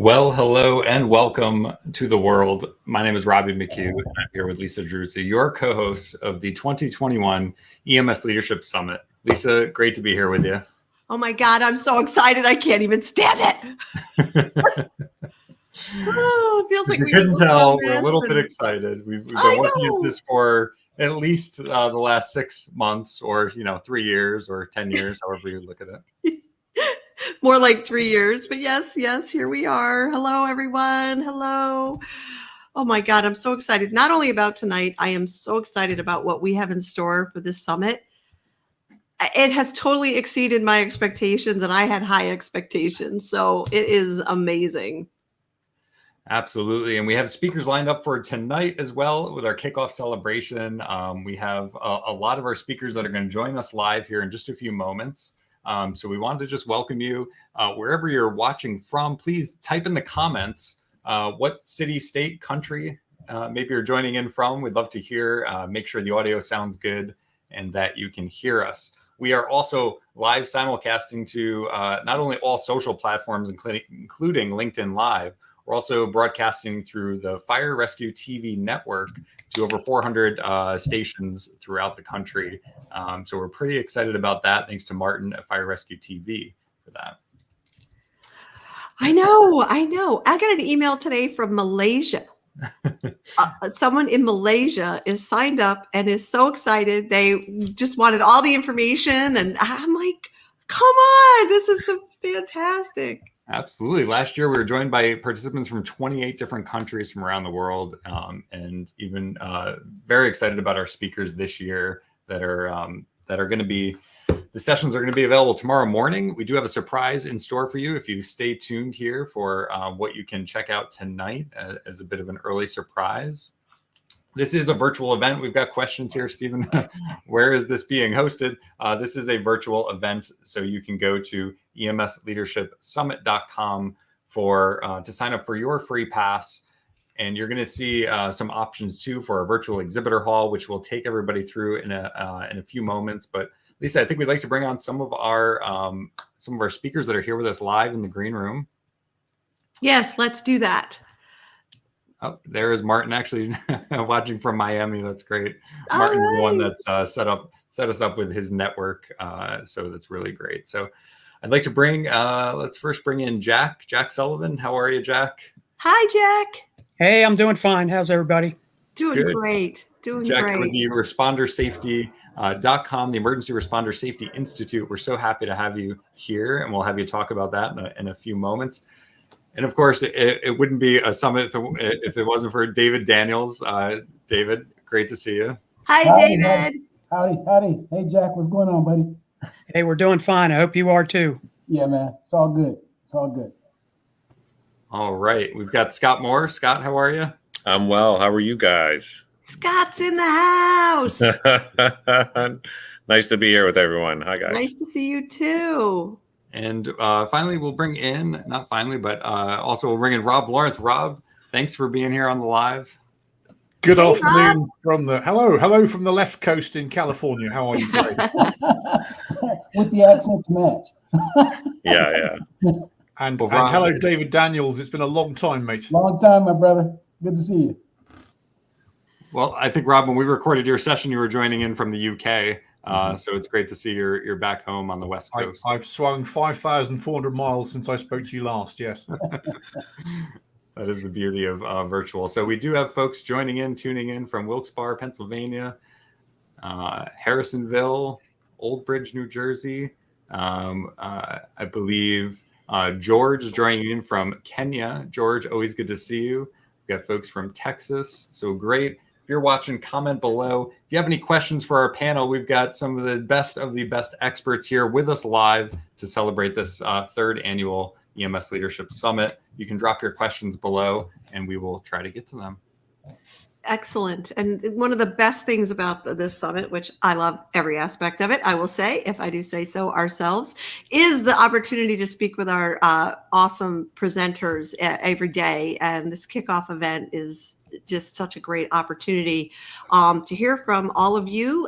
Well, hello and welcome to the world. My name is Robbie McHugh, and I'm here with Lisa Druzzi, your co-host of the 2021 EMS Leadership Summit. Lisa, great to be here with you. Oh my God, I'm so excited. I can't even stand it. Oh, it feels like we couldn't tell. We're a little bit excited. We've been working at this for at least the last 6 months or, 3 years or 10 years, however you look at it. More like 3 years, but yes, here we are. Hello, everyone. Hello. Oh my God, I'm so excited. Not only about tonight, I am so excited about what we have in store for this summit. It has totally exceeded my expectations, and I had high expectations. So it is amazing. Absolutely. And we have speakers lined up for tonight as well with our kickoff celebration. We have a lot of our speakers that are going to join us live here in just a few moments. So we wanted to just welcome you wherever you're watching from. Please type in the comments what city, state, country maybe you're joining in from. We'd love to hear. Make sure the audio sounds good and that you can hear us. We are also live simulcasting to not only all social platforms, including LinkedIn Live. We're also broadcasting through the Fire Rescue TV network to over 400 stations throughout the country. So we're pretty excited about that. Thanks to Martin at Fire Rescue TV for that. I know. I got an email today from Malaysia. Someone in Malaysia is signed up and is so excited. They just wanted all the information. And I'm like, come on, this is so fantastic. Absolutely. Last year, we were joined by participants from 28 different countries from around the world, and even very excited about our speakers this year that are going to be. The sessions are going to be available tomorrow morning. We do have a surprise in store for you if you stay tuned here for what you can check out tonight as a bit of an early surprise. This is a virtual event. We've got questions here, Stephen. Where is this being hosted? This is a virtual event, so you can go to emsleadershipsummit.com to sign up for your free pass. And you're going to see some options too for a virtual exhibitor hall, which we'll take everybody through in a few moments. But Lisa, I think we'd like to bring on some of our speakers that are here with us live in the green room. Yes, let's do that. Oh, there is Martin actually watching from Miami. That's great. Martin's the one that's set us up with his network. So that's really great. So I'd like to let's first bring in Jack Sullivan. How are you, Jack? Hi, Jack. Hey, I'm doing fine. How's everybody? Doing good. Great. Jack, with the ResponderSafety.com, the Emergency Responder Safety Institute. We're so happy to have you here, and we'll have you talk about that in a few moments. And of course, it wouldn't be a summit if it wasn't for David Daniels. David, great to see you. Hi, David. Howdy. Hey, Jack, what's going on, buddy? Hey, we're doing fine. I hope you are too. Yeah, man. It's all good. All right. We've got Scott Moore. Scott, how are you? I'm well. How are you guys? Scott's in the house. Nice to be here with everyone. Hi, guys. Nice to see you too. And finally, we'll bring in, also we'll bring in Rob Lawrence. Rob, thanks for being here on the live. Good afternoon hello from the left coast in California. How are you today? With the accent to match. Yeah. And hello, David Daniels. It's been a long time, mate. Long time, my brother. Good to see you. Well, I think, Rob, when we recorded your session, you were joining in from the UK. So it's great to see you're back home on the West Coast. I've swung 5,400 miles since I spoke to you last, yes. That is the beauty of virtual. So we do have folks tuning in from Wilkes-Barre, Pennsylvania, Harrisonville, Old Bridge, New Jersey. I believe George is joining in from Kenya. George, always good to see you. We've got folks from Texas. So great. If you're watching, comment below. If you have any questions for our panel, we've got some of the best experts here with us live to celebrate this third annual EMS Leadership Summit. You can drop your questions below and we will try to get to them. Excellent. And one of the best things about this summit, which I love every aspect of it, I will say, if I do say so ourselves, is the opportunity to speak with our awesome presenters every day. And this kickoff event is just such a great opportunity to hear from all of you.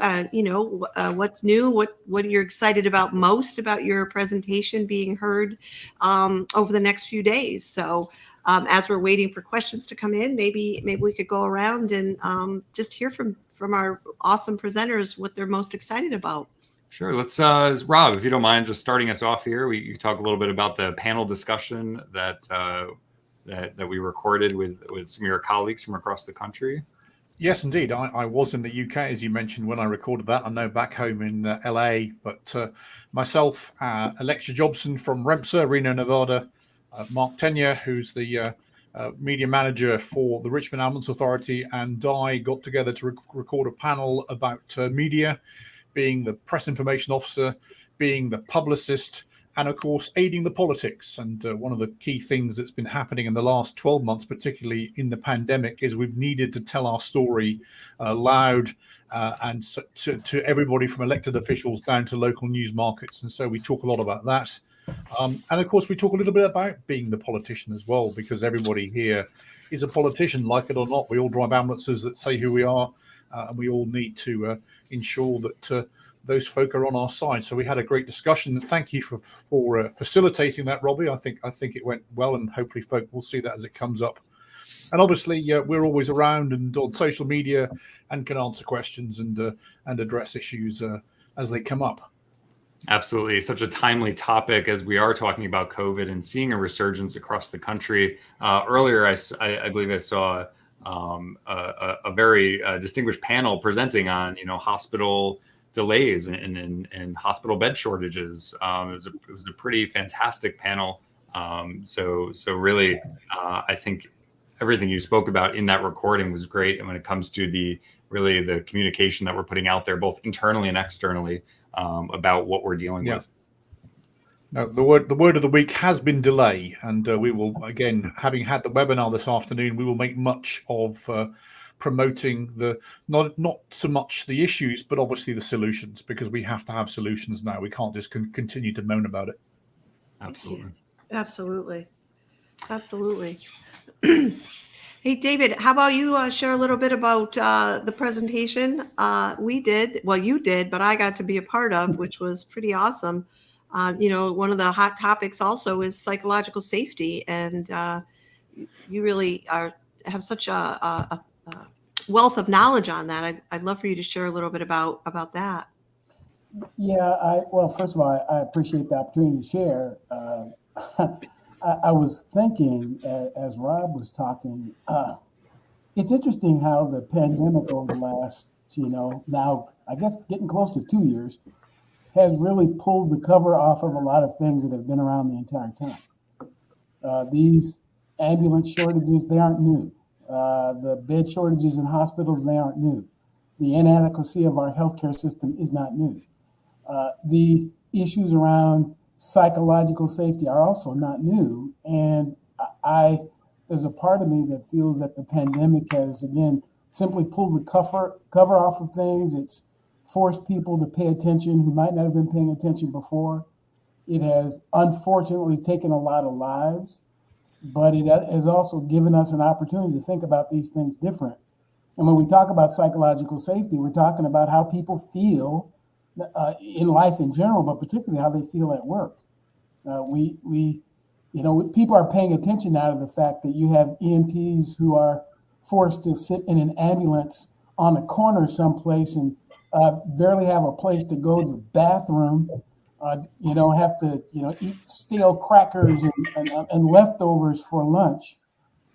What's new, what you're excited about most about your presentation being heard over the next few days. So as we're waiting for questions to come in, maybe we could go around and just hear from our awesome presenters what they're most excited about. Sure. Let's, Rob, if you don't mind, just starting us off here. You talk a little bit about the panel discussion that we recorded with some of your colleagues from across the country. Yes, indeed. I was in the UK, as you mentioned, when I recorded that. I'm now back home in LA, but myself, Alexia Jobson from REMSA, Reno, Nevada, Mark Tenya, who's the media manager for the Richmond Ambulance Authority, and I got together to record a panel about media, being the press information officer, being the publicist, and of course, aiding the politics. And one of the key things that's been happening in the last 12 months, particularly in the pandemic, is we've needed to tell our story loud and to everybody from elected officials down to local news markets. And so we talk a lot about that. And of course, we talk a little bit about being the politician as well, because everybody here is a politician, like it or not. We all drive ambulances that say who we are, and we all need to ensure that those folk are on our side. So we had a great discussion. Thank you for facilitating that, Robbie. I think it went well, and hopefully folk will see that as it comes up. And obviously, we're always around and on social media and can answer questions and address issues as they come up. Absolutely. Such a timely topic as we are talking about COVID and seeing a resurgence across the country. Earlier, I believe I saw a very distinguished panel presenting on, hospital delays and hospital bed shortages. It was a pretty fantastic panel. So really, I think everything you spoke about in that recording was great. And when it comes to the communication that we're putting out there, both internally and externally, about what we're dealing with. No, the word of the week has been delay, and we will, again, having had the webinar this afternoon, we will make much of promoting the not so much the issues, but obviously the solutions, because we have to have solutions now. We can't just continue to moan about it. Absolutely. Hey, David, how about you share a little bit about the presentation you did, but I got to be a part of, which was pretty awesome. One of the hot topics also is psychological safety, and you really have such a wealth of knowledge on that. I'd love for you to share a little bit about that. Yeah, well, first of all, I appreciate the opportunity to share. I was thinking as Rob was talking, it's interesting how the pandemic over the last, now I guess getting close to 2 years, has really pulled the cover off of a lot of things that have been around the entire time. These ambulance shortages, they aren't new. The bed shortages in hospitals, they aren't new. The inadequacy of our healthcare system is not new. The issues around psychological safety are also not new. And there's a part of me that feels that the pandemic has, again, simply pulled the cover off of things. It's forced people to pay attention who might not have been paying attention before. It has unfortunately taken a lot of lives, but it has also given us an opportunity to think about these things different. And when we talk about psychological safety, we're talking about how people feel in life in general, but particularly how they feel at work. People are paying attention now to the fact that you have EMTs who are forced to sit in an ambulance on a corner someplace and barely have a place to go to the bathroom, have to, eat stale crackers and leftovers for lunch.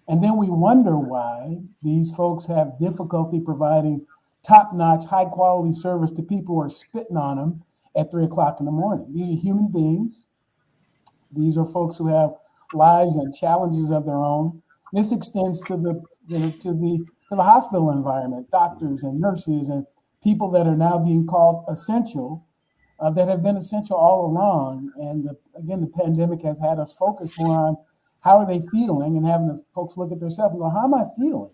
And then we wonder why these folks have difficulty providing top-notch, high-quality service to people who are spitting on them at 3 o'clock in the morning. These are human beings. These are folks who have lives and challenges of their own. This extends to the hospital environment, doctors and nurses and people that are now being called essential, that have been essential all along. And the pandemic has had us focus more on how are they feeling, and having the folks look at themselves and go, how am I feeling?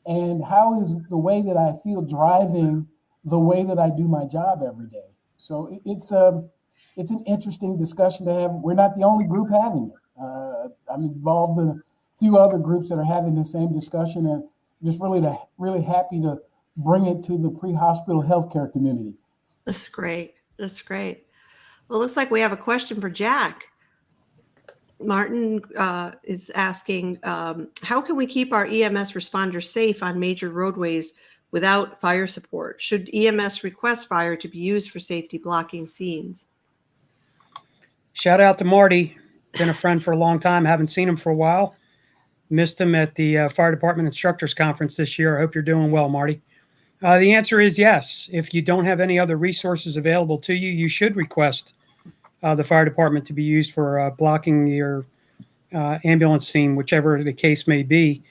And how is the way that I feel driving the way that I do my job every day? So it's an interesting discussion to have. We're not the only group having it. I'm involved in a few other groups that are having the same discussion, and just really happy to bring it to the pre-hospital healthcare community. That's great. Well, it looks like we have a question for Jack. Martin is asking, how can we keep our EMS responders safe on major roadways without fire support? Should EMS request fire to be used for safety blocking scenes? Shout out to Marty. Been a friend for a long time. Haven't seen him for a while. Missed him at the Fire Department Instructors Conference this year. I hope you're doing well, Marty. The answer is yes. If you don't have any other resources available to you, you should request the fire department to be used for blocking your ambulance scene, whichever the case may be.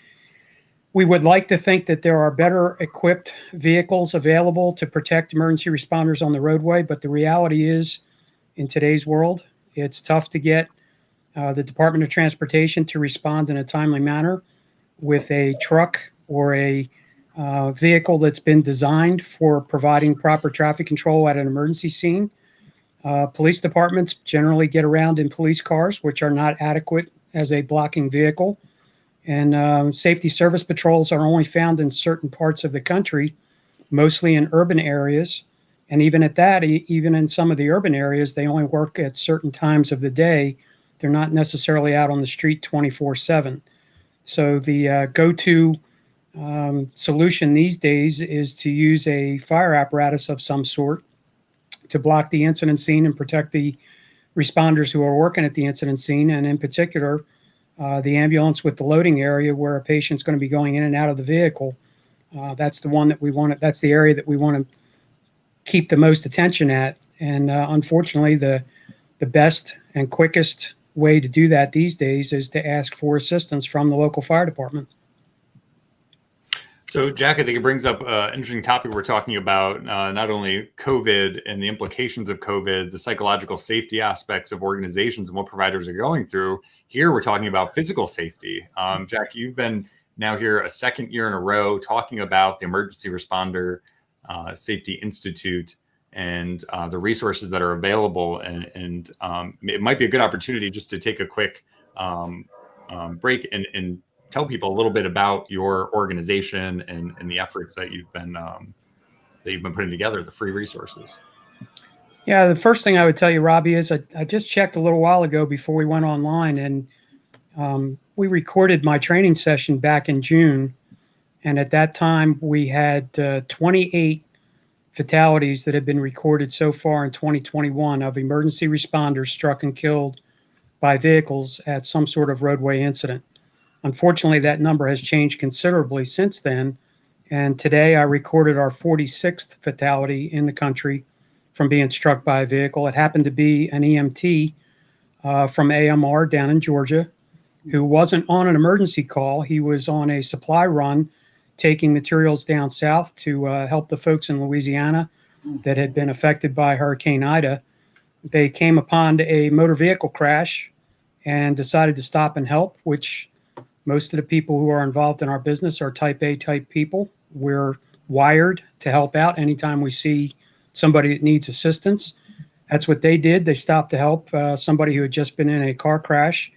We would like to think that there are better equipped vehicles available to protect emergency responders on the roadway, but the reality is, in today's world, it's tough to get the Department of Transportation to respond in a timely manner with a truck or a vehicle that's been designed for providing proper traffic control at an emergency scene. Police departments generally get around in police cars, which are not adequate as a blocking vehicle. And safety service patrols are only found in certain parts of the country, mostly in urban areas. And even at that, even in some of the urban areas, they only work at certain times of the day. They're not necessarily out on the street 24/7. So the go-to solution these days is to use a fire apparatus of some sort to block the incident scene and protect the responders who are working at the incident scene, and in particular, the ambulance with the loading area where a patient's going to be going in and out of the vehicle. That's the one that we want. That's the area that we want to keep the most attention at. And unfortunately, the best and quickest way to do that these days is to ask for assistance from the local fire department. So, Jack, I think it brings up an interesting topic. We're talking about not only COVID and the implications of COVID, the psychological safety aspects of organizations and what providers are going through. Here, we're talking about physical safety. Jack, you've been now here a second year in a row talking about the Emergency Responder Safety Institute and the resources that are available. And it might be a good opportunity just to take a quick break and tell people a little bit about your organization and the efforts that you've been putting together, the free resources. Yeah, the first thing I would tell you, Robbie, is I just checked a little while ago before we went online, and we recorded my training session back in June. And at that time, we had 28 fatalities that had been recorded so far in 2021 of emergency responders struck and killed by vehicles at some sort of roadway incident. Unfortunately, that number has changed considerably since then. And today I recorded our 46th fatality in the country from being struck by a vehicle. It happened to be an EMT from AMR down in Georgia who wasn't on an emergency call. He was on a supply run taking materials down south to help the folks in Louisiana that had been affected by Hurricane Ida. They came upon a motor vehicle crash and decided to stop and help, which most of the people who are involved in our business are type A type people. We're wired to help out anytime we see somebody that needs assistance. That's what they did. They stopped to help somebody who had just been in a car crash.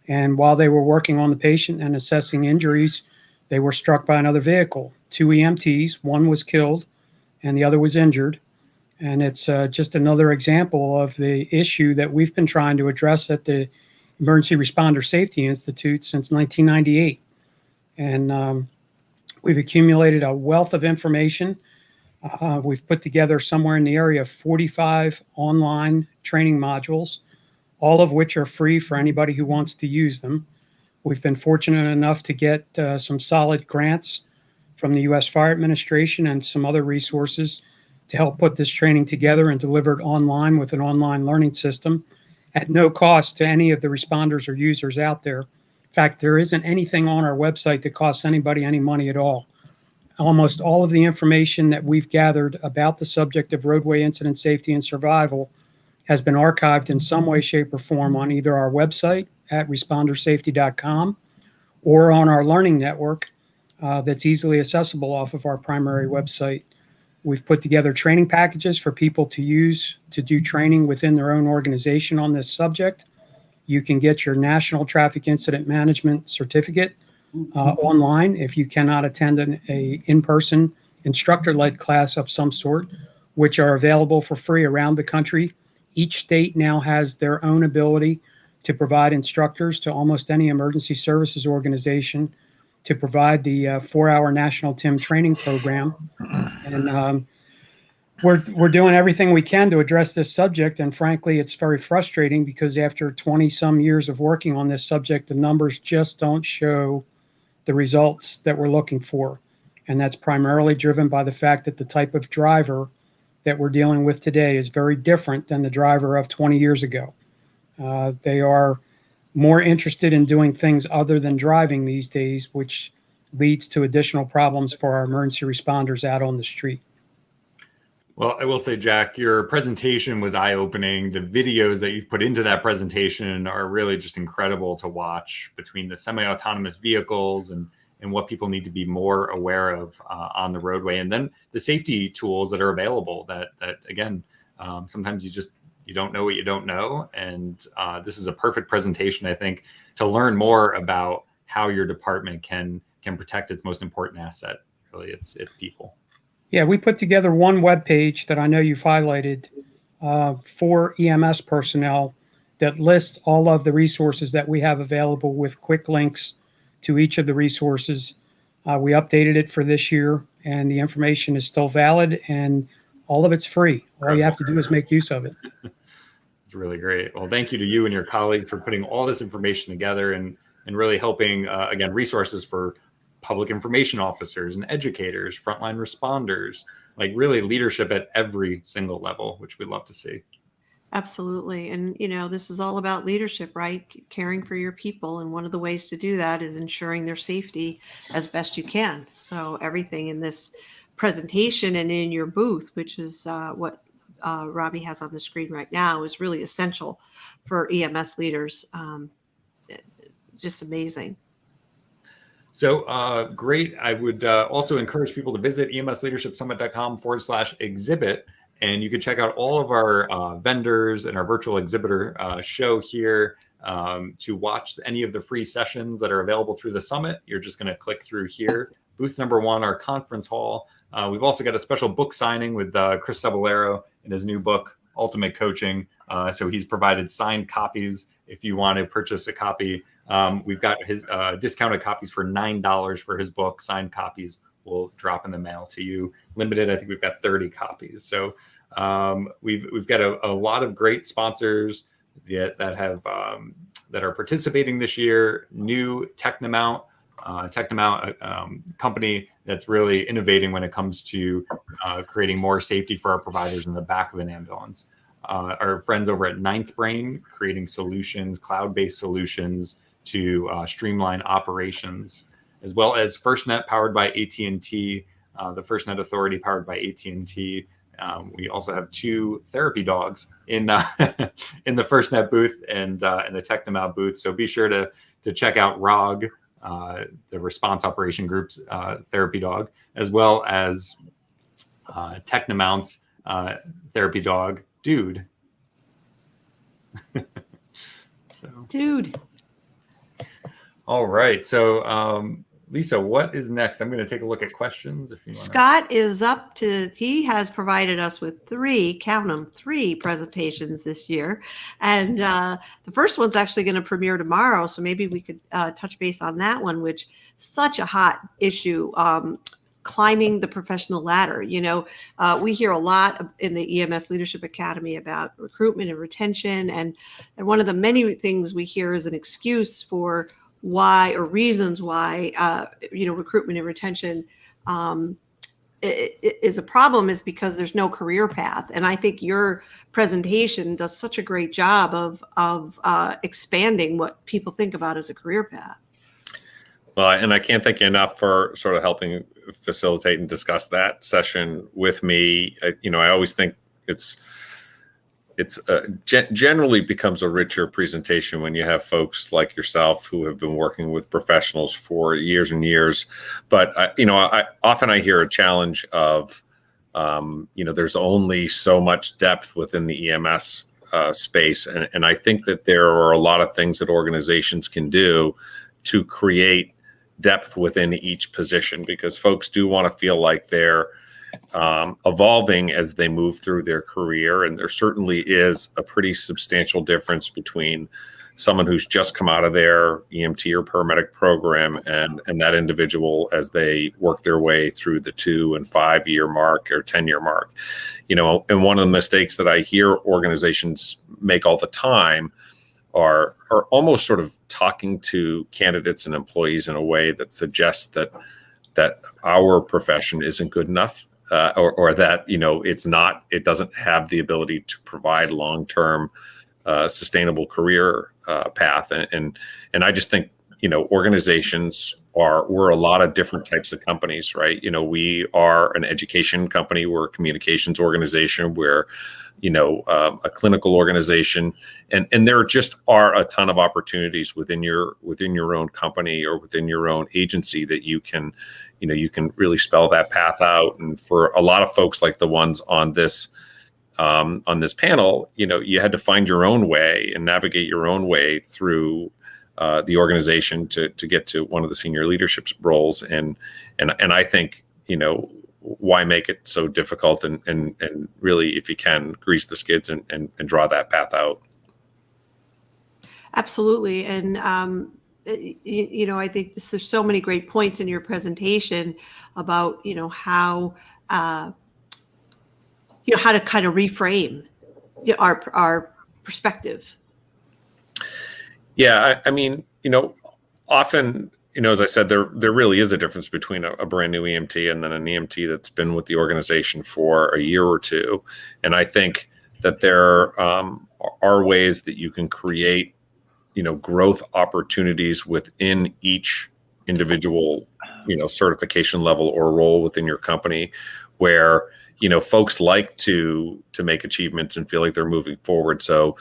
And while they were working on the patient and assessing injuries, they were struck by another vehicle. 2 EMTs, one was killed and the other was injured. And it's just another example of the issue that we've been trying to address at the Emergency Responder Safety Institute since 1998. And we've accumulated a wealth of information. We've put together somewhere in the area of 45 online training modules, all of which are free for anybody who wants to use them. We've been fortunate enough to get some solid grants from the U.S. Fire Administration and some other resources to help put this training together and deliver it online with an online learning system at no cost to any of the responders or users out there. In fact, there isn't anything on our website that costs anybody any money at all. Almost all of the information that we've gathered about the subject of roadway incident safety and survival has been archived in some way, shape, or form on either our website at respondersafety.com or on our learning network that's easily accessible off of our primary website. We've put together training packages for people to use to do training within their own organization on this subject. You can get your National Traffic Incident Management Certificate online if you cannot attend an in-person instructor-led class of some sort, which are available for free around the country. Each state now has their own ability to provide instructors to almost any emergency services organization, to provide the 4-hour National TIM training program. And we're doing everything we can to address this subject. And frankly, it's very frustrating because after 20 some years of working on this subject, the numbers just don't show the results that we're looking for. And that's primarily driven by the fact that the type of driver that we're dealing with today is very different than the driver of 20 years ago. They are more interested in doing things other than driving these days, which leads to additional problems for our emergency responders out on the street. Well, I will say, Jack, your presentation was eye-opening. The videos that you've put into that presentation are really just incredible to watch, between the semi-autonomous vehicles and what people need to be more aware of on the roadway, and then the safety tools that are available that again, sometimes you don't know what you don't know. And this is a perfect presentation, I think, to learn more about how your department can protect its most important asset. Really, it's people. Yeah, we put together one web page that I know you've highlighted for EMS personnel that lists all of the resources that we have available with quick links to each of the resources. We updated it for this year, and the information is still valid, and all of it's free. All you have to do is make use of it. It's really great. Well, thank you to you and your colleagues for putting all this information together and really helping, again, resources for public information officers and educators, frontline responders, like really leadership at every single level, which we love to see. Absolutely. And, this is all about leadership, right? Caring for your people. And one of the ways to do that is ensuring their safety as best you can. So everything in this presentation and in your booth, which is what Robbie has on the screen right now, is really essential for EMS leaders. Just amazing. So great. I would also encourage people to visit emsleadershipsummit.com/exhibit. And you can check out all of our vendors and our virtual exhibitor show here to watch any of the free sessions that are available through the summit. You're just going to click through here. Booth number 1, our conference hall. We've also got a special book signing with Chris Cebollero in his new book, Ultimate Coaching. So he's provided signed copies if you want to purchase a copy. We've got his discounted copies for $9 for his book. Signed copies will drop in the mail to you. Limited, I think we've got 30 copies. So we've got a lot of great sponsors that are participating this year. New Technamount company that's really innovating when it comes to creating more safety for our providers in the back of an ambulance. Our friends over at Ninth Brain, creating solutions, cloud-based solutions to streamline operations, as well as FirstNet powered by AT&T, the FirstNet Authority powered by AT&T. We also have 2 therapy dogs in the FirstNet booth and the Technamount booth. So be sure to check out ROG, the Response Operation Group's therapy dog, as well as Technamount's therapy dog, Dude. Dude. All right. So, Lisa, what is next? I'm going to take a look at questions. If you want. Scott is up to, he has provided us with 3 presentations this year. And the first one's actually going to premiere tomorrow. So maybe we could touch base on that one, which is such a hot issue. Climbing the professional ladder. We hear a lot in the EMS Leadership Academy about recruitment and retention. And one of the many things we hear is an excuse for why, or reasons why, recruitment and retention is a problem, is because there's no career path. And I think your presentation does such a great job of expanding what people think about as a career path. Well, and I can't thank you enough for sort of helping facilitate and discuss that session with me. I always think it's generally becomes a richer presentation when you have folks like yourself who have been working with professionals for years and years. But I often hear a challenge of there's only so much depth within the EMS space, and I think that there are a lot of things that organizations can do to create depth within each position, because folks do want to feel like they're evolving as they move through their career. And there certainly is a pretty substantial difference between someone who's just come out of their EMT or paramedic program, and that individual, as they work their way through the 2 and 5 year mark or 10-year mark, and one of the mistakes that I hear organizations make all the time are almost sort of talking to candidates and employees in a way that suggests that our profession isn't good enough, or that it doesn't have the ability to provide long-term sustainable career path. And I just think organizations we're a lot of different types of companies, right? We are an education company, we're a communications organization, we're a clinical organization, and there just are a ton of opportunities within your own company or within your own agency that you can really spell that path out. And for a lot of folks like the ones on this panel, you had to find your own way and navigate your own way through the organization to get to one of the senior leadership roles. And I think, why make it so difficult, and really, if you can, grease the skids and draw that path out. Absolutely. And, I think there's so many great points in your presentation about, how to kind of reframe our perspective. Yeah, I mean, often, as I said, there really is a difference between a brand new EMT and then an EMT that's been with the organization for a year or two. And I think that there are ways that you can create, growth opportunities within each individual, certification level or role within your company, where folks like to make achievements and feel like they're moving forward. So,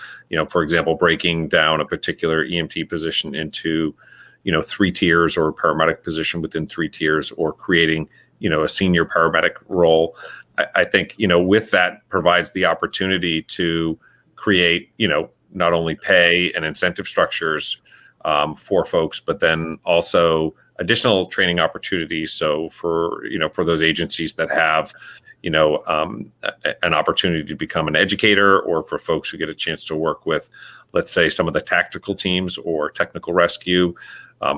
for example, breaking down a particular EMT position into 3 tiers, or a paramedic position within 3 tiers, or creating a senior paramedic role. I think with that provides the opportunity to create not only pay and incentive structures for folks, but then also additional training opportunities. So for those agencies that have an opportunity to become an educator, or for folks who get a chance to work with, let's say, some of the tactical teams or technical rescue.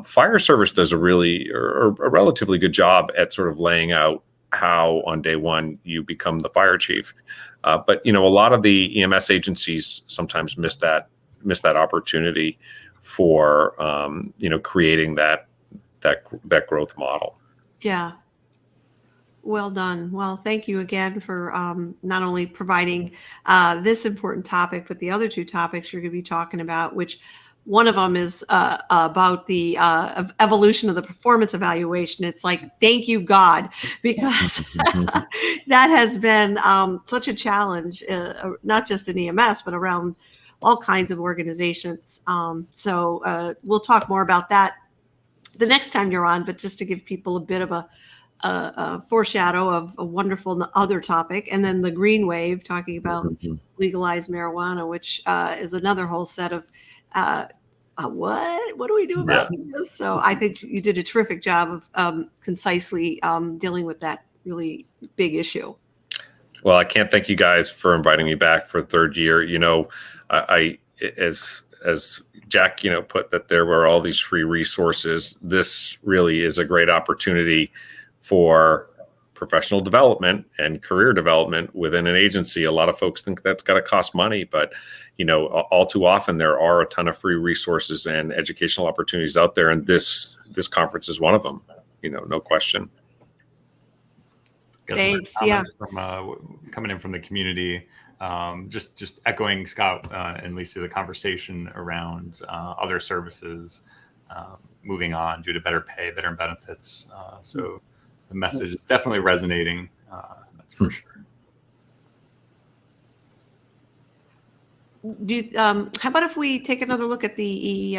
Fire service does a relatively good job at sort of laying out how on day one you become the fire chief. But a lot of the EMS agencies sometimes miss that opportunity for creating that growth model. Yeah. Well done. Well, thank you again for not only providing this important topic, but the other 2 topics you're going to be talking about, which one of them is about the evolution of the performance evaluation. It's like, thank you, God, because that has been such a challenge, not just in EMS, but around all kinds of organizations. So we'll talk more about that the next time you're on, but just to give people a bit of a foreshadow of a wonderful other topic. And then the green wave, talking about legalized marijuana, which is another whole set of what do we do about this? So I think you did a terrific job of concisely dealing with that really big issue. Well, I can't thank you guys for inviting me back for a 3rd year. I as Jack, put that there were all these free resources. This really is a great opportunity for professional development and career development within an agency. A lot of folks think that's got to cost money, but all too often there are a ton of free resources and educational opportunities out there, and this conference is one of them. No question. Thanks. Yeah. Coming in from the community, just echoing Scott and Lisa, the conversation around other services moving on due to better pay, better benefits. So the message is definitely resonating. That's for sure. How about if we take another look at the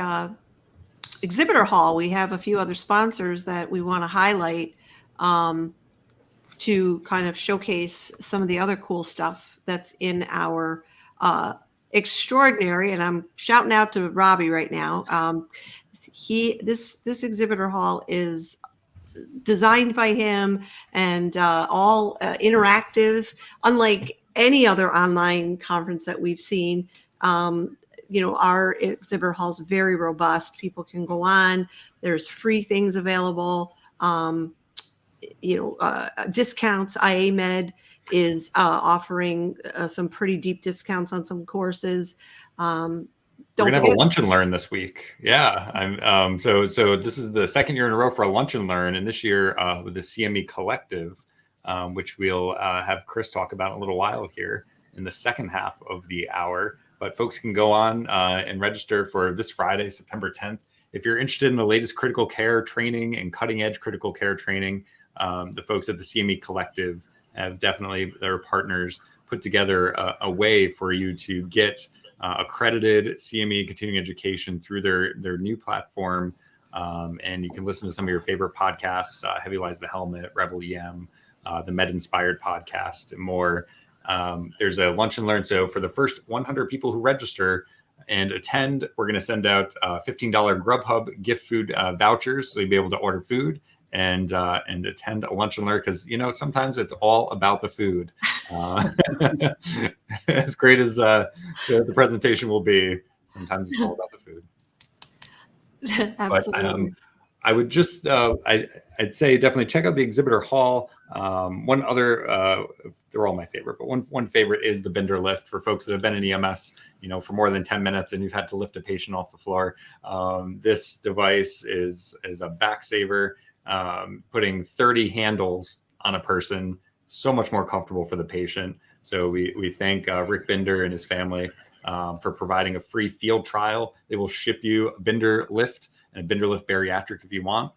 exhibitor hall? We have a few other sponsors that we want to highlight to kind of showcase some of the other cool stuff that's in our extraordinary, and I'm shouting out to Robbie right now. This exhibitor hall is designed by him and all interactive, unlike any other online conference that we've seen. our exhibit hall is very robust. People can go on. There's free things available. Discounts. IA Med is offering some pretty deep discounts on some courses. We're gonna have a lunch and learn this week. Yeah, so this is the second year in a row for a lunch and learn, and this year with the CME Collective, which we'll have Chris talk about in a little while here in the second half of the hour. But folks can go on and register for this Friday, September 10th. If you're interested in the latest critical care training and cutting edge critical care training, the folks at the CME Collective have definitely, their partners, put together a way for you to get accredited CME continuing education through their new platform. And you can listen to some of your favorite podcasts, Heavy Lies the Helmet, Rebel EM, the Med Inspired podcast, and more. There's a lunch and learn. So for the first 100 people who register and attend, we're going to send out $15 Grubhub gift food vouchers. So you'll be able to order food and attend a lunch and learn, because sometimes it's all about the food. As great as the presentation will be, sometimes it's all about the food. Absolutely. But I would just I'd say definitely check out the exhibitor hall. One other they're all my favorite, but one favorite is the Bender lift for folks that have been in EMS for more than 10 minutes and you've had to lift a patient off the floor. This device is a back saver. Putting 30 handles on a person, so much more comfortable for the patient. So we thank Rick Bender and his family for providing a free field trial. They will ship you a Bender lift and a Bender lift bariatric if you want.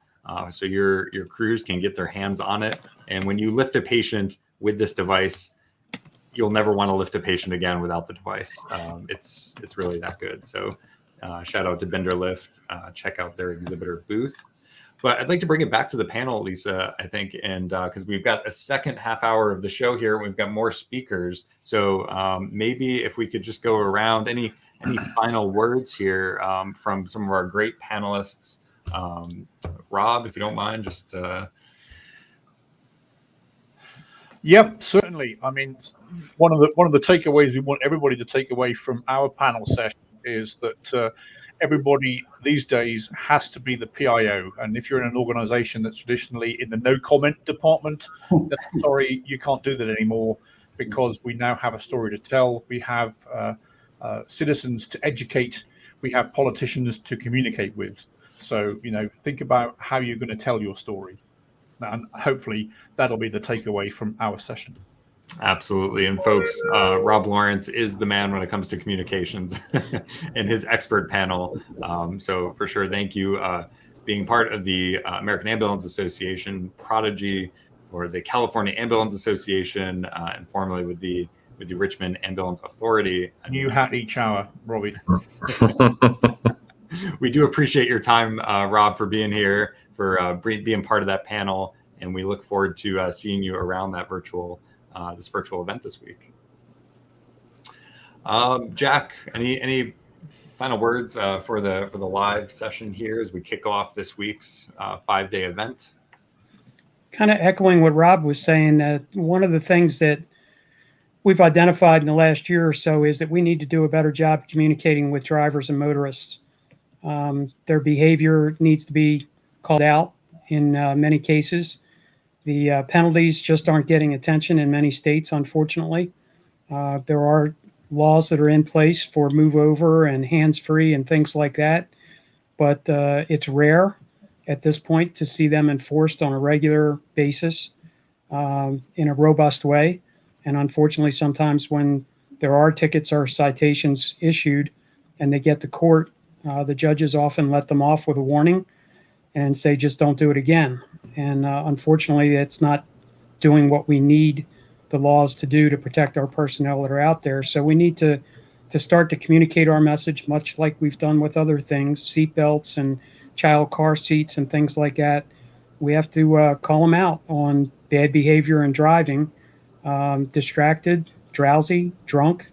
So your crews can get their hands on it. And when you lift a patient with this device, you'll never want to lift a patient again without the device. It's really that good. So shout out to Bender Lift. Check out their exhibitor booth. But I'd like to bring it back to the panel, Lisa, I think, and because we've got a second half hour of the show here, we've got more speakers. So maybe if we could just go around, any final words here from some of our great panelists. Rob, if you don't mind, just... Yep, certainly. I mean, one of the takeaways we want everybody to take away from our panel session is that everybody these days has to be the PIO. And if you're in an organization that's traditionally in the no comment department, sorry, you can't do that anymore, because we now have a story to tell. We have citizens to educate. We have politicians to communicate with. So, think about how you're going to tell your story. And hopefully that'll be the takeaway from our session. Absolutely. And folks, Rob Lawrence is the man when it comes to communications and his expert panel. So for sure, thank you. Being part of the American Ambulance Association, Prodigy, or the California Ambulance Association, and formerly with the Richmond Ambulance Authority. New hat each hour, Robbie. We do appreciate your time, Rob, for being here, for being part of that panel. And we look forward to seeing you around that this virtual event this week. Jack, any final words for the live session here as we kick off this week's 5-day event? Kind of echoing what Rob was saying, one of the things that we've identified in the last year or so is that we need to do a better job communicating with drivers and motorists. Their behavior needs to be called out in many cases. The penalties just aren't getting attention in many states, unfortunately. There are laws that are in place for move over and hands-free and things like that, but it's rare at this point to see them enforced on a regular basis in a robust way. And unfortunately, sometimes when there are tickets or citations issued and they get to court, the judges often let them off with a warning and say, just don't do it again. And unfortunately, it's not doing what we need the laws to do to protect our personnel that are out there. So we need to start to communicate our message, much like we've done with other things, seatbelts and child car seats and things like that. We have to call them out on bad behavior and driving, distracted, drowsy, drunk,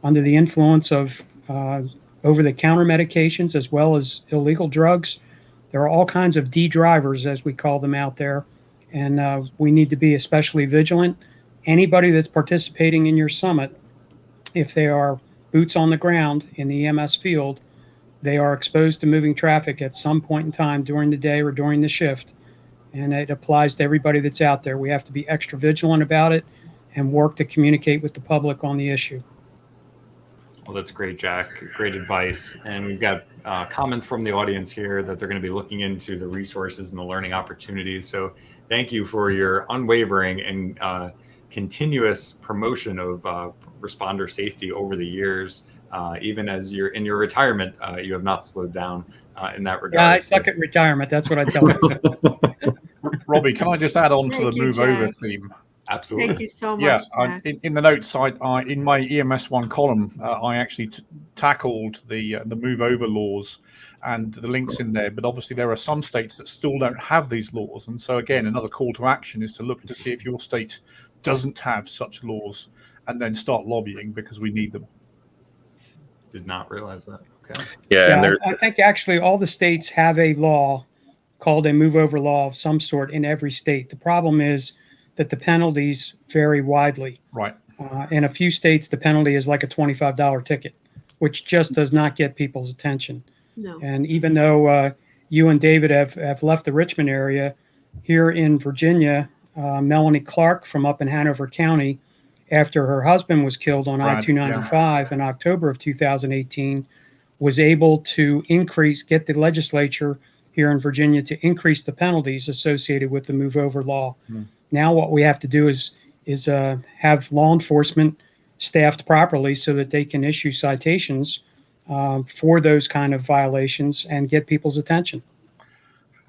under the influence of over-the-counter medications as well as illegal drugs. There are all kinds of D drivers, as we call them out there, and we need to be especially vigilant. Anybody that's participating in your summit, if they are boots on the ground in the EMS field, they are exposed to moving traffic at some point in time during the day or during the shift. And it applies to everybody that's out there. We have to be extra vigilant about it and work to communicate with the public on the issue. Well, that's great, Jack. Great advice. And we've got comments from the audience here that they're going to be looking into the resources and the learning opportunities. So thank you for your unwavering and continuous promotion of responder safety over the years. Even as you're in your retirement, you have not slowed down in that regard. Yeah, I suck at retirement. That's what I tell you. Robbie, can I just add on to the Thank you, move over Jack. theme? Absolutely. Thank you so much. Yeah, Jack. in the notes, I in my EMS1 column, I actually tackled the move over laws and the links in there. But obviously, there are some states that still don't have these laws, and so again, another call to action is to look to see if your state doesn't have such laws, and then start lobbying because we need them. Did not realize that. Okay. Yeah, and Yeah, I think actually all the states have a law called a move over law of some sort in every state. The problem is that the penalties vary widely. Right. In a few states, the penalty is like a $25 ticket, which just does not get people's attention. No. And even though you and David have left the Richmond area, here in Virginia, Melanie Clark from up in Hanover County, after her husband was killed on I-295 in October of 2018, was able to get the legislature here in Virginia to increase the penalties associated with the move over law. Now what we have to do is have law enforcement staffed properly so that they can issue citations for those kind of violations and get people's attention.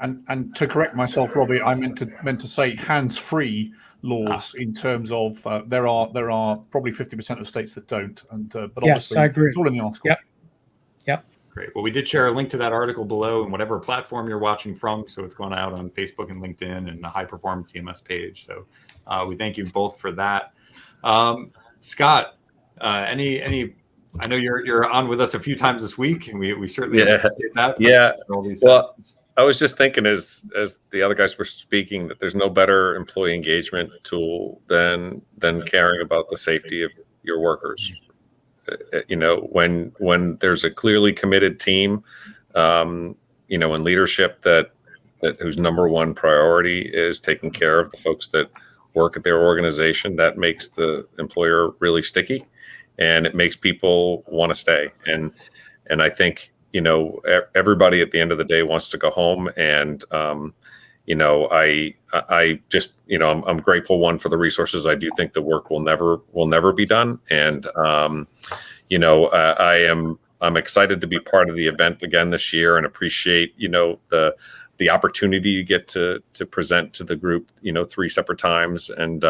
And to correct myself, Robbie, I meant to say hands-free laws in terms of there are probably 50% of states that don't, and but Yes, obviously I agree. it's all in the article. Yep. Great. Well, we did share a link to that article below in whatever platform you're watching from. So it's going out on Facebook and LinkedIn and the High Performance EMS page. So we thank you both for that. Scott, any? I know you're on with us a few times this week, and we certainly appreciate that. All these sessions. I was just thinking as the other guys were speaking that there's no better employee engagement tool than caring about the safety of your workers. You know, when there's a clearly committed team, you know, and leadership that whose number one priority is taking care of the folks that work at their organization, that makes the employer really sticky, and it makes people want to stay. And I think, you know, everybody at the end of the day wants to go home. And, you know, I just, you know, I'm grateful for the resources. I do think the work will never be done. And, you know, I'm excited to be part of the event again this year and appreciate, you know, the opportunity you get to present to the group, you know, 3 separate times. And,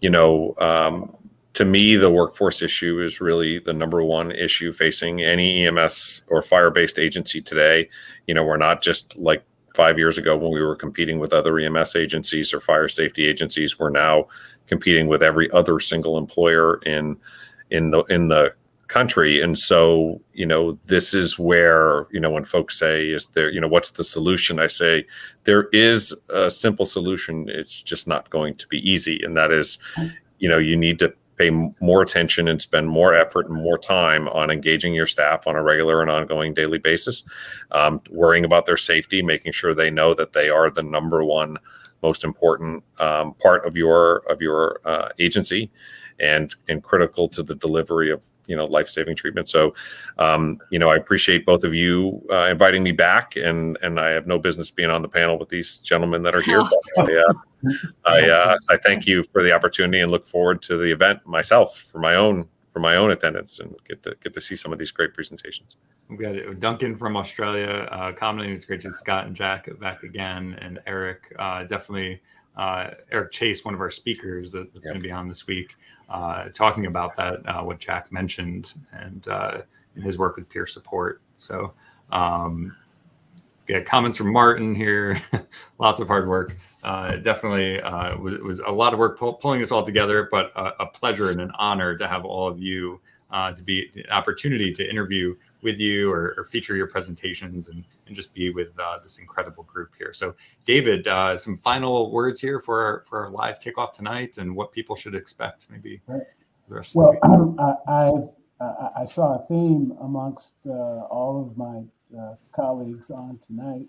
you know, to me, the workforce issue is really the number one issue facing any EMS or fire-based agency today. You know, we're not just like 5 years ago when we were competing with other EMS agencies or fire safety agencies. We're now competing with every other single employer in the country. And so, you know, this is where, you know, when folks say, is there, you know, what's the solution? I say, there is a simple solution. It's just not going to be easy. And that is, you know, you need to pay more attention and spend more effort and more time on engaging your staff on a regular and ongoing daily basis, worrying about their safety, making sure they know that they are the number one most important part of your agency, and critical to the delivery of, you know, life-saving treatment. So, you know, I appreciate both of you inviting me back, and I have no business being on the panel with these gentlemen that are here. But I thank you for the opportunity and look forward to the event myself for my own attendance and get to see some of these great presentations. We got Duncan from Australia commenting. It's great to see Scott and Jack back again, and Eric, definitely Eric Chase, one of our speakers that's going to be on this week, talking about that, what Jack mentioned, and in his work with peer support. So get comments from Martin here. Lots of hard work. Definitely was a lot of work pulling this all together, but a pleasure and an honor to have all of you to be an opportunity to interview with you or feature your presentations and just be with this incredible group here. So David, some final words here for our live kickoff tonight and what people should expect maybe the rest of the week. I've I saw a theme amongst all of my colleagues on tonight.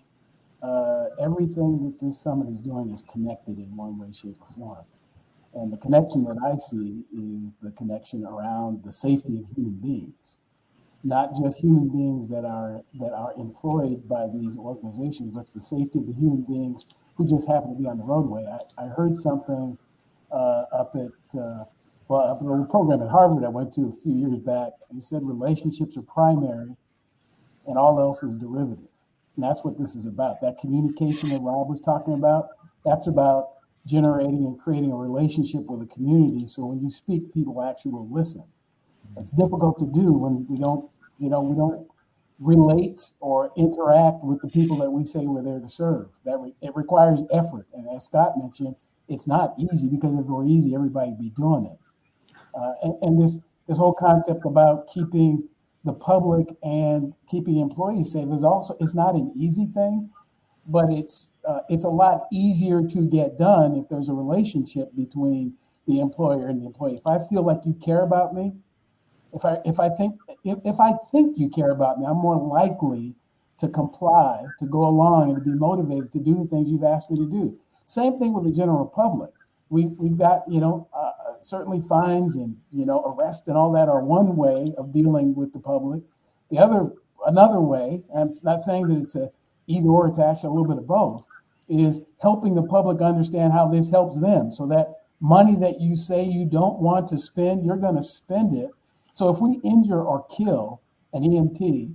Everything that this summit is doing is connected in one way, shape, or form. And the connection that I see is the connection around the safety of human beings, not just human beings that are employed by these organizations, but the safety of the human beings who just happen to be on the roadway. I heard something up at up at a program at Harvard I went to a few years back. He said relationships are primary and all else is derivative. And that's what this is about. That communication that Rob was talking about, that's about generating and creating a relationship with a community. So when you speak, people actually will listen. It's difficult to do when we don't relate or interact with the people that we say we're there to serve. It requires effort. And as Scott mentioned, it's not easy, because if it were easy, everybody would be doing it. And this whole concept about keeping the public and keeping employees safe it's not an easy thing, but it's a lot easier to get done if there's a relationship between the employer and the employee. If I feel like you care about me, if I think you care about me, I'm more likely to comply, to go along, and to be motivated to do the things you've asked me to do. Same thing with the general public. We've got certainly fines and arrest and all that are one way of dealing with the public. Another way, I'm not saying that it's a either or, it's actually a little bit of both, is helping the public understand how this helps them, so that money that you say you don't want to spend, you're going to spend it. So if we injure or kill an EMT,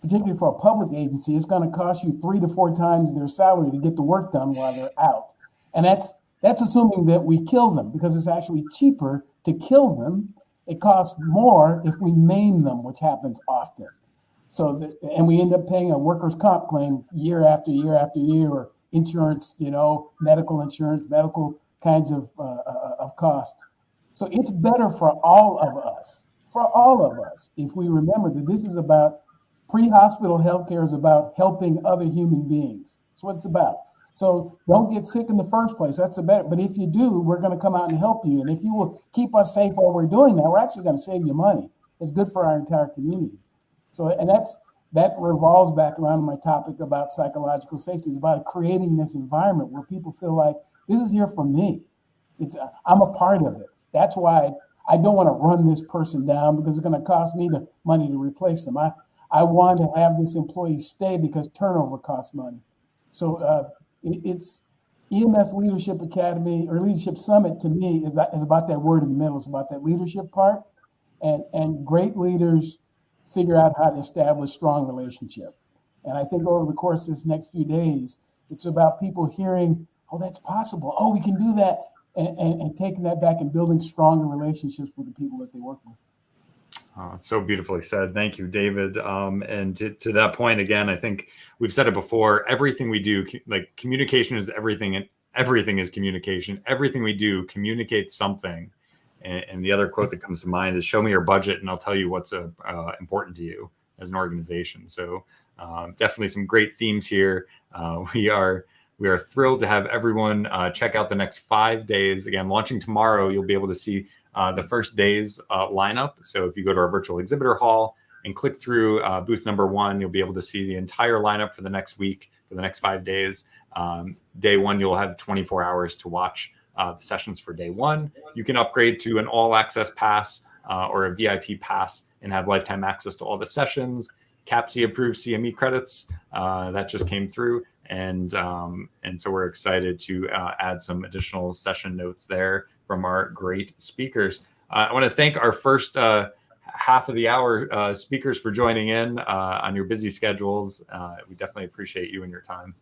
particularly for a public agency, it's going to cost you 3 to 4 times their salary to get the work done while they're out. And that's assuming that we kill them, because it's actually cheaper to kill them. It costs more if we maim them, which happens often. And we end up paying a workers' comp claim year after year after year, or insurance, medical insurance, medical kinds of costs. So it's better for all of us, if we remember that this is about pre-hospital healthcare, is about helping other human beings. That's what it's about. So don't get sick in the first place. That's the better. But if you do, we're going to come out and help you. And if you will keep us safe while we're doing that, we're actually going to save you money. It's good for our entire community. So, and that revolves back around to my topic about psychological safety. It's about creating this environment where people feel like this is here for me. I'm a part of it. That's why I don't want to run this person down, because it's going to cost me the money to replace them. I want to have this employee stay because turnover costs money. So it's EMS Leadership Academy, or Leadership Summit, to me is about that word in the middle. It's about that leadership part, and great leaders figure out how to establish strong relationship. And I think over the course of this next few days, it's about people hearing, oh, that's possible. Oh, we can do that. And taking that back and building stronger relationships with the people that they work with. Oh, it's so beautifully said. Thank you, David. And to that point, again, I think we've said it before, everything we do, like communication is everything, and everything is communication. Everything we do communicates something. And the other quote that comes to mind is, show me your budget and I'll tell you what's important to you as an organization. So definitely some great themes here. We are thrilled to have everyone check out the next 5 days. Again, launching tomorrow, you'll be able to see the first day's lineup. So if you go to our virtual exhibitor hall and click through booth number 1, you'll be able to see the entire lineup for the next week, for the next 5 days. Day 1, you'll have 24 hours to watch the sessions for day 1. You can upgrade to an all access pass or a VIP pass and have lifetime access to all the sessions. CAPC approved CME credits that just came through. And so we're excited to add some additional session notes there from our great speakers. I want to thank our first half of the hour speakers for joining in on your busy schedules. We definitely appreciate you and your time.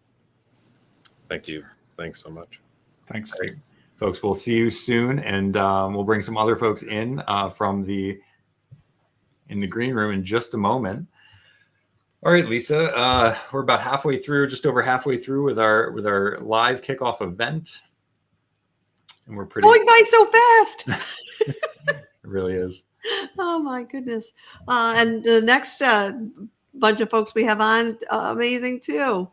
Thank you. Thanks so much. Thanks. Great. Folks, we'll see you soon, and we'll bring some other folks in from in the green room in just a moment. All right, Lisa, we're about halfway through, just over halfway through with our live kickoff event, and we're going by so fast. It really is. Oh my goodness! And the next bunch of folks we have on, amazing too.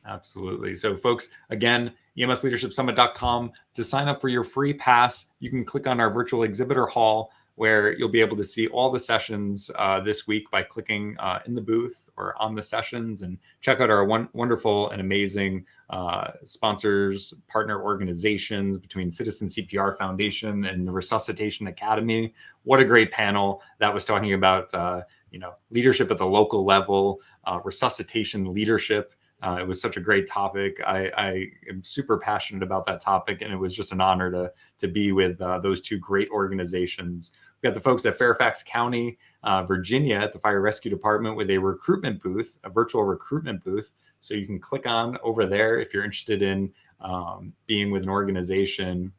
Absolutely. So, folks, again, EMSleadershipsummit.com to sign up for your free pass. You can click on our virtual exhibitor hall where you'll be able to see all the sessions this week by clicking in the booth or on the sessions, and check out our wonderful and amazing sponsors, partner organizations between Citizen CPR Foundation and the Resuscitation Academy. What a great panel that was talking about leadership at the local level, resuscitation leadership. It was such a great topic. I am super passionate about that topic, and it was just an honor to be with those two great organizations. We've got the folks at Fairfax County, Virginia, at the Fire Rescue Department with a recruitment booth, a virtual recruitment booth. So you can click on over there if you're interested in being with an organization,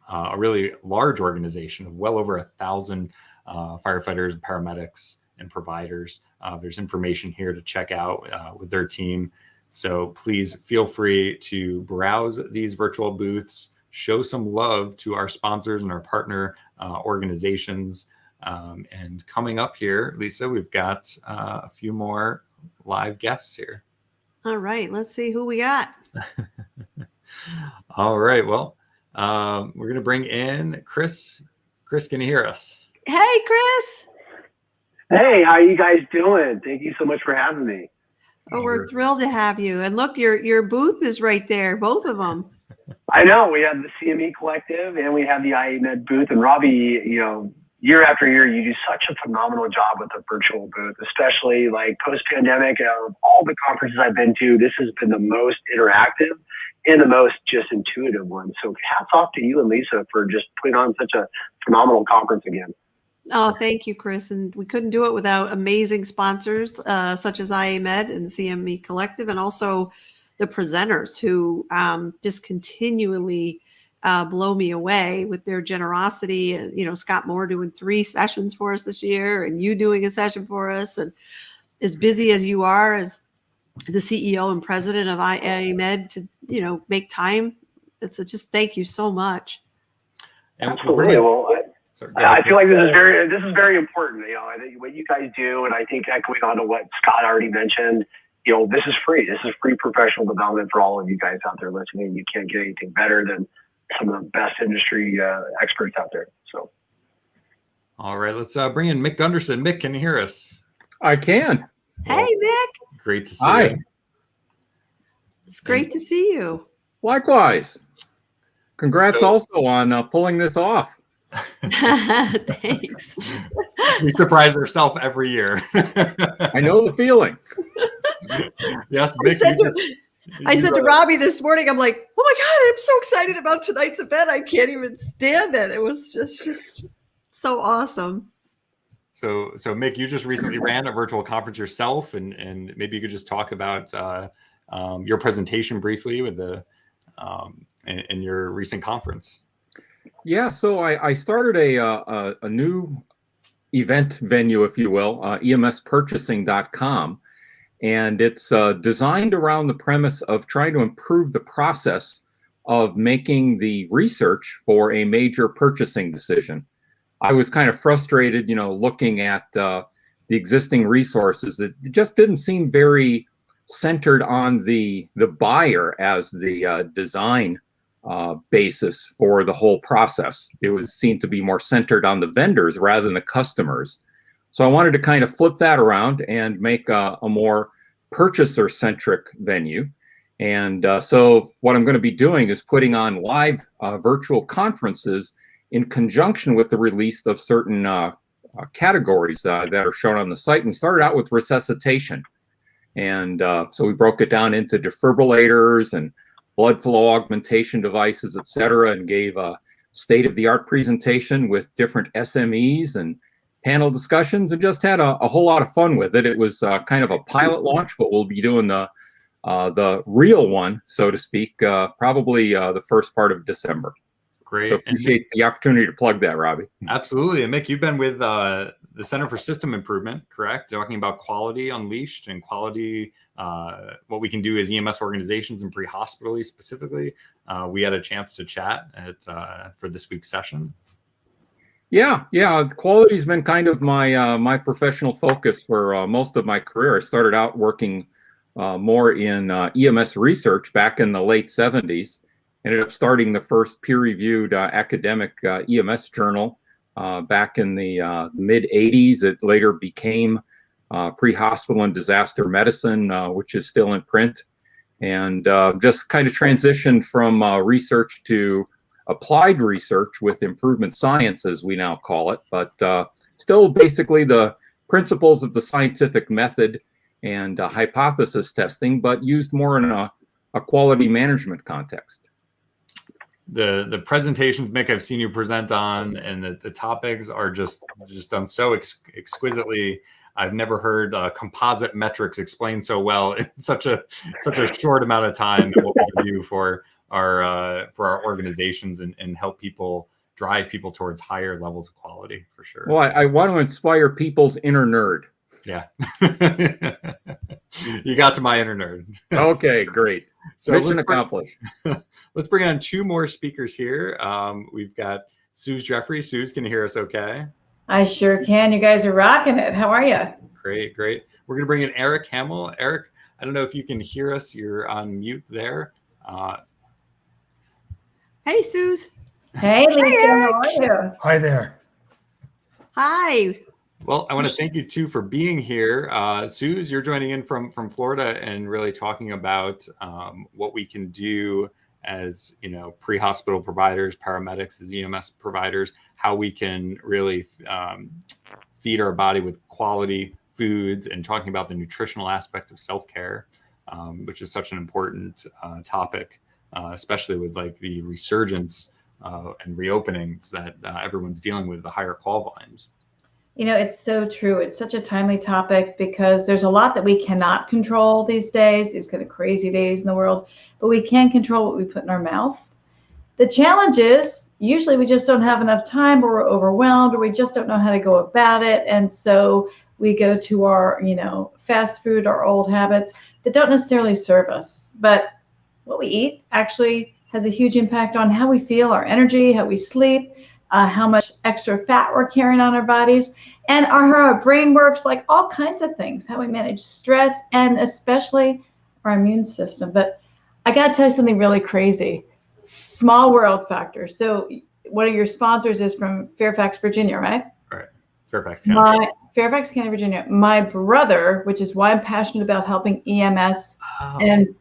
a really large organization of well over 1,000 firefighters, paramedics, and providers. There's information here to check out with their team. So please feel free to browse these virtual booths, show some love to our sponsors and our partner organizations. And coming up here, Lisa, we've got a few more live guests here. All right, let's see who we got. All right, well, we're going to bring in Chris. Chris, can you hear us? Hey, Chris. Hey, how you guys doing? Thank you so much for having me. Oh, we're thrilled to have you. And look, your booth is right there, both of them. I know we have the CME Collective and we have the IAMed booth. And Robbie, year after year, you do such a phenomenal job with the virtual booth, especially like post-pandemic. Of all the conferences I've been to, this has been the most interactive and the most just intuitive one. So hats off to you and Lisa for just putting on such a phenomenal conference again. Oh, thank you, Chris. And we couldn't do it without amazing sponsors such as IAMed and CME Collective, and also the presenters who just continually blow me away with their generosity. Scott Moore doing 3 sessions for us this year, and you doing a session for us. And as busy as you are as the CEO and president of IAMed to, make time, just thank you so much. Absolutely. Well, I feel like this is very important. I think what you guys do, and I think echoing on to what Scott already mentioned, this is free. This is free professional development for all of you guys out there listening. You can't get anything better than some of the best industry experts out there. So, all right, let's bring in Mick Gunderson. Mick, can you hear us? I can. Hey, Mick. Great to see Hi. you. It's great to see you. Likewise. Congrats also on pulling this off. Thanks. We surprise ourselves every year. I know the feeling. Yes, Mick, I said to Robbie this morning, I'm like, oh my God, I'm so excited about tonight's event. I can't even stand it. It was just so awesome. So Mick, you just recently ran a virtual conference yourself, and maybe you could just talk about your presentation briefly with in your recent conference. Yeah, so I started a new event venue, if you will, emspurchasing.com. And it's designed around the premise of trying to improve the process of making the research for a major purchasing decision. I was kind of frustrated, looking at the existing resources that just didn't seem very centered on the buyer as the design basis for the whole process. It seemed to be more centered on the vendors rather than the customers. So I wanted to kind of flip that around and make a more purchaser-centric venue. And so what I'm going to be doing is putting on live virtual conferences in conjunction with the release of certain categories that are shown on the site. And we started out with resuscitation. And so we broke it down into defibrillators and blood flow augmentation devices, et cetera, and gave a state-of-the-art presentation with different SMEs and panel discussions, and just had a whole lot of fun with it. It was kind of a pilot launch, but we'll be doing the real one, so to speak, probably the first part of December. Great. So appreciate the opportunity to plug that, Robbie. Absolutely. And Mick, you've been with the Center for System Improvement, correct? Talking about quality unleashed and quality, what we can do as EMS organizations and pre-hospitally specifically. We had a chance to chat for this week's session. Yeah. Quality's been kind of my professional focus for most of my career. I started out working more in EMS research back in the late 70s. Ended up starting the first peer-reviewed academic EMS journal back in the mid 80s. It later became pre-hospital and disaster medicine, which is still in print, and just kind of transitioned from research to applied research with improvement science, as we now call it, but still basically the principles of the scientific method and hypothesis testing, but used more in a quality management context. The presentations, Mick, I've seen you present on, and the topics are just done so exquisitely. I've never heard composite metrics explained so well in such a short amount of time. What we can do for our organizations and help people, drive people towards higher levels of quality, for sure. Well, I want to inspire people's inner nerd. Yeah. You got to my inner nerd. Okay, great. So mission accomplished. Let's bring on two more speakers here. We've got Suze Jeffrey. Suze, can you hear us okay? I sure can. You guys are rocking it. How are you? Great, great. We're going to bring in Eric Hamill. Eric, I don't know if you can hear us. You're on mute there. Hey, Suze. Hey, Lisa. Eric. How are you? Hi there. Hi. Well, I want to thank you too for being here. Suze, you're joining in from Florida and really talking about what we can do as, you know, pre-hospital providers, paramedics, as EMS providers, how we can really feed our body with quality foods, and talking about the nutritional aspect of self-care, which is such an important topic, especially with like the resurgence and reopenings that everyone's dealing with, the higher call volumes. You know, it's so true. It's such a timely topic because there's a lot that we cannot control these days, these kind of crazy days in the world, but we can control what we put in our mouth. The challenge is usually we just don't have enough time, or we're overwhelmed, or we just don't know how to go about it. And so we go to our, you know, fast food, our old habits that don't necessarily serve us. But what we eat actually has a huge impact on how we feel, our energy, how we sleep, how much extra fat we're carrying on our bodies, and how our brain works, like all kinds of things, how we manage stress, and especially our immune system. But I got to tell you something really crazy. Small world factor. So one of your sponsors is from Fairfax, Virginia, right? Right. Fairfax County. Fairfax County, Virginia. My brother, which is why I'm passionate about helping EMS and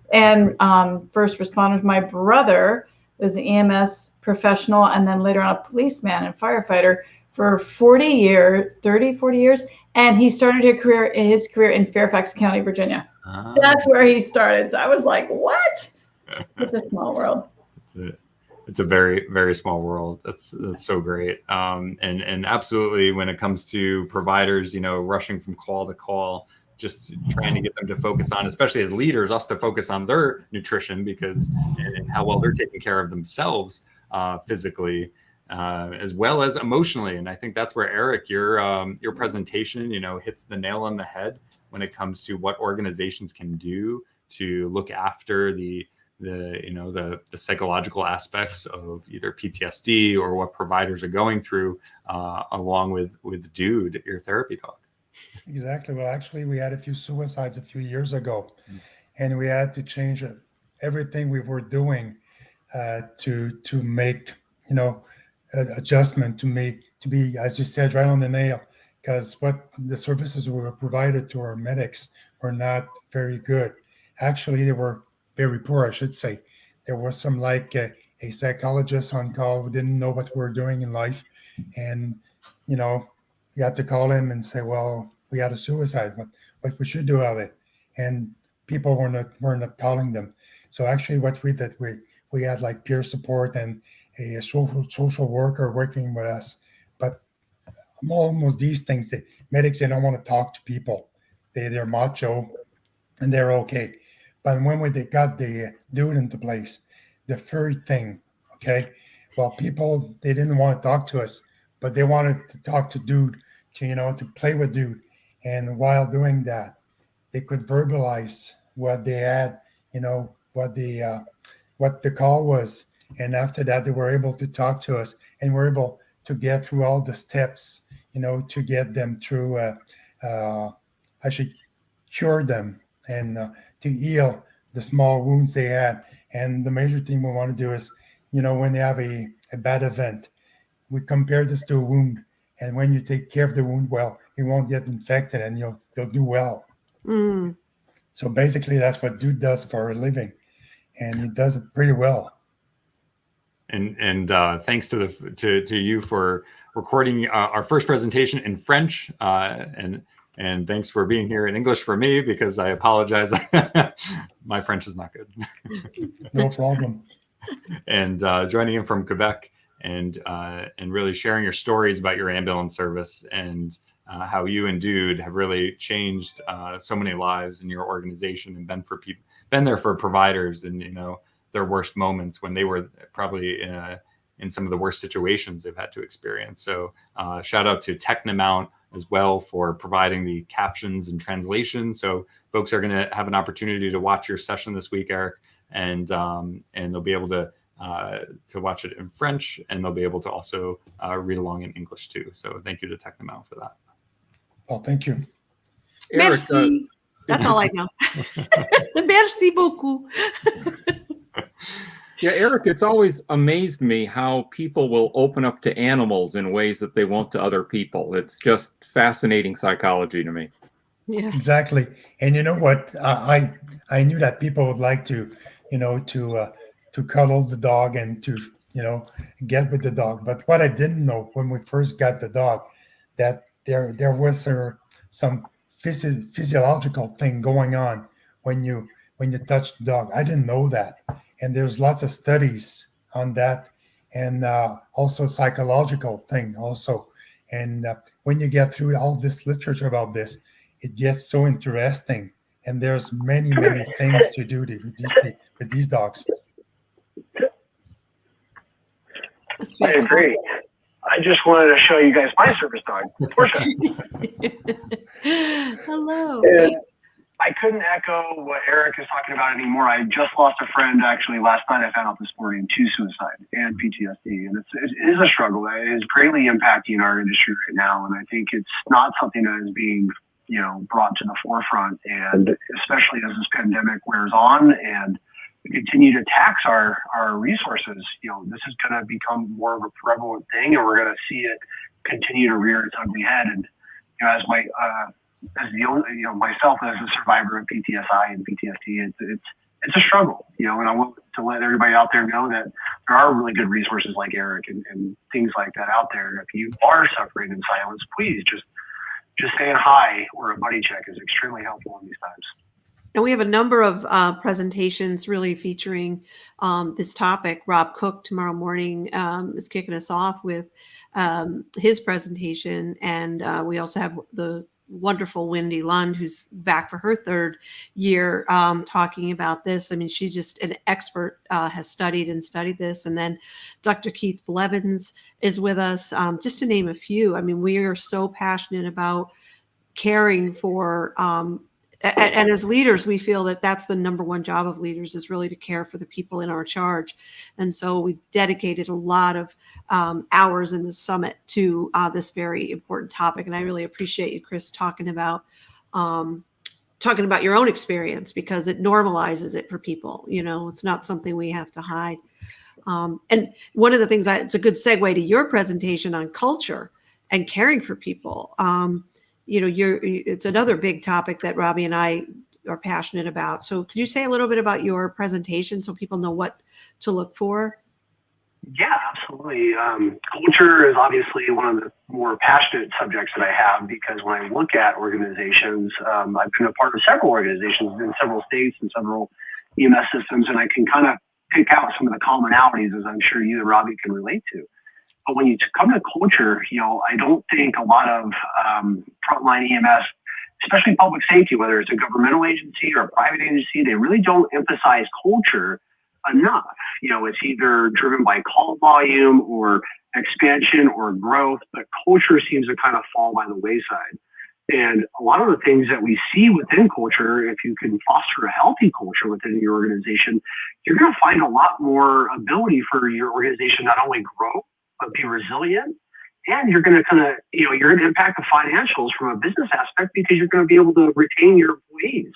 first responders. My brother was an EMS professional and then later on a policeman and firefighter for 40 years. And he started his career in Fairfax County, Virginia. That's where he started. So I was like, what? It's a small world. It's a very, very small world. That's so great. And absolutely, when it comes to providers, you know, rushing from call to call, just trying to get them to focus on, especially as leaders, us to focus on their nutrition, because and how well they're taking care of themselves physically, as well as emotionally. And I think that's where, Eric, your presentation, you know, hits the nail on the head when it comes to what organizations can do to look after the psychological aspects of either PTSD or what providers are going through, along with Dude, your therapy dog. Exactly. Well, actually, we had a few suicides a few years ago, and we had to change everything we were doing to make, you know, adjustment to be, as you said, right on the nail, because what the services we were provided to our medics were not very good. Actually, they were very poor, I should say. There was some like a psychologist on call who didn't know what we were doing in life, and you know, you had to call him and say, well, we had a suicide, what we should do about it. And people were not calling them. So actually what we did, we had like peer support and a social worker working with us. But almost these things, the medics, they don't want to talk to people. They're macho and they're okay. But when they got the Dude into place, the third thing, okay, well, people, they didn't want to talk to us, but they wanted to talk to Dude, to play with Dude. And while doing that, they could verbalize what they had, what the call was. And after that, they were able to talk to us and were able to get through all the steps, to get them through, actually cure them and to heal the small wounds they had. And the major thing we want to do is, when they have a bad event, we compare this to a wound. And when you take care of the wound well, it won't get infected and you'll do well. Mm. So basically, that's what Dude does for a living, and he does it pretty well. And thanks to you for recording our first presentation in French, and thanks for being here in English for me, because I apologize, my French is not good. No problem. And joining in from Quebec, and really sharing your stories about your ambulance service, and how you and Dude have really changed so many lives in your organization, and been there for providers, and their worst moments when they were probably in some of the worst situations they've had to experience. So shout out to Technomount as well for providing the captions and translation. So folks are going to have an opportunity to watch your session this week, Eric, and they'll be able to watch it in French, and they'll be able to also read along in English too. So thank you to Technomount for that. Well, thank you. Eric, Merci. That's all I know. Merci beaucoup. yeah, Eric, it's always amazed me how people will open up to animals in ways that they won't to other people. It's just fascinating psychology to me. Yes. Exactly. And you know what? I knew that people would like to cuddle the dog and to get with the dog. But what I didn't know when we first got the dog, that there was some physiological thing going on when you touch the dog. I didn't know that, and there's lots of studies on that, and also psychological thing also. And when you get through all this literature about this, it gets so interesting, and there's many things to do with these dogs. I agree. I just wanted to show you guys my service dog, Portia. Hello. And I couldn't echo what Eric is talking about anymore. I just lost a friend actually last night. I found out this morning to suicide and PTSD, and it is a struggle. It is greatly impacting our industry right now, and I think it's not something that is being brought to the forefront. And especially as this pandemic wears on and we continue to tax our resources, this is going to become more of a prevalent thing, and we're going to see it continue to rear its ugly head. And as myself as a survivor of PTSI and PTSD, it's a struggle, and I want to let everybody out there know that there are really good resources like Eric and things like that out there. If you are suffering in silence, please just saying hi or a buddy check is extremely helpful in these times. And we have a number of presentations really featuring this topic. Rob Cook tomorrow morning is kicking us off with his presentation. And we also have the wonderful Wendy Lund, who's back for her third year talking about this. I mean, she's just an expert, has studied this. And then Dr. Keith Blevins is with us, just to name a few. I mean, we are so passionate about caring for and as leaders, we feel that that's the number one job of leaders, is really to care for the people in our charge. And so we dedicated a lot of hours in the summit to this very important topic. And I really appreciate you, Chris, talking about your own experience, because it normalizes it for people. It's not something we have to hide. And one of the things it's a good segue to your presentation on culture and caring for people. It's another big topic that Robbie and I are passionate about. So could you say a little bit about your presentation so people know what to look for? Yeah, absolutely. Culture is obviously one of the more passionate subjects that I have, because when I look at organizations, I've been a part of several organizations in several states and several EMS systems, and I can kind of pick out some of the commonalities, as I'm sure you and Robbie can relate to. But when you come to culture, I don't think a lot of frontline EMS, especially public safety, whether it's a governmental agency or a private agency, they really don't emphasize culture enough. It's either driven by call volume or expansion or growth, but culture seems to kind of fall by the wayside. And a lot of the things that we see within culture, if you can foster a healthy culture within your organization, you're going to find a lot more ability for your organization not only grow, but be resilient. And you're going to you're going to impact the financials from a business aspect, because you're going to be able to retain your employees.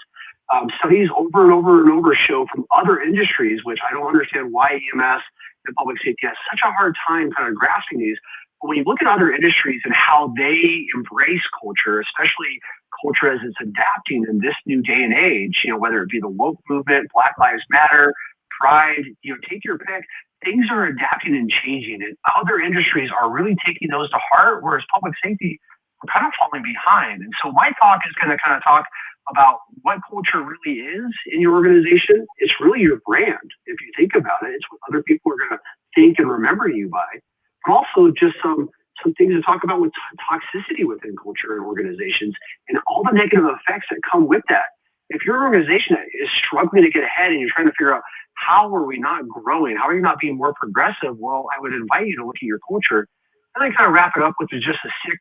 Studies over and over and over show from other industries, which I don't understand why EMS and public safety has such a hard time kind of grasping these, But when you look at other industries and how they embrace culture, especially culture as it's adapting in this new day and age, whether it be the woke movement, Black Lives Matter, Pride, take your pick. Things are adapting and changing, and other industries are really taking those to heart, whereas public safety, we're kind of falling behind. And so my talk is going to kind of talk about what culture really is in your organization. It's really your brand. If you think about it, it's what other people are going to think and remember you by. But also just some things to talk about with toxicity within culture and organizations and all the negative effects that come with that. If your organization is struggling to get ahead and you're trying to figure out how are we not growing, how are you not being more progressive, well, I would invite you to look at your culture. And then kind of wrap it up with just a 6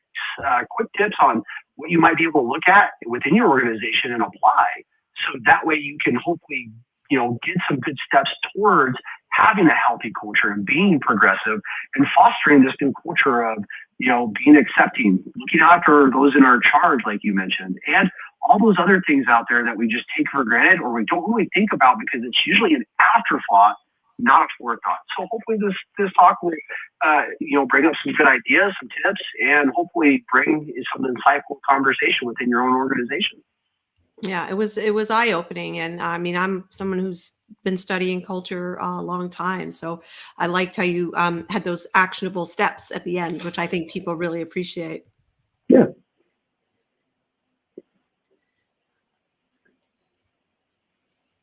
quick tips on what you might be able to look at within your organization and apply. So that way you can hopefully, get some good steps towards having a healthy culture and being progressive and fostering this new culture of, being accepting, looking after those in our charge, like you mentioned, and all those other things out there that we just take for granted or we don't really think about because it's usually an afterthought, not a forethought. So hopefully this talk will, bring up some good ideas, some tips, and hopefully bring some insightful conversation within your own organization. Yeah, it was eye-opening. And I mean, I'm someone who's been studying culture a long time. So I liked how you had those actionable steps at the end, which I think people really appreciate. Yeah.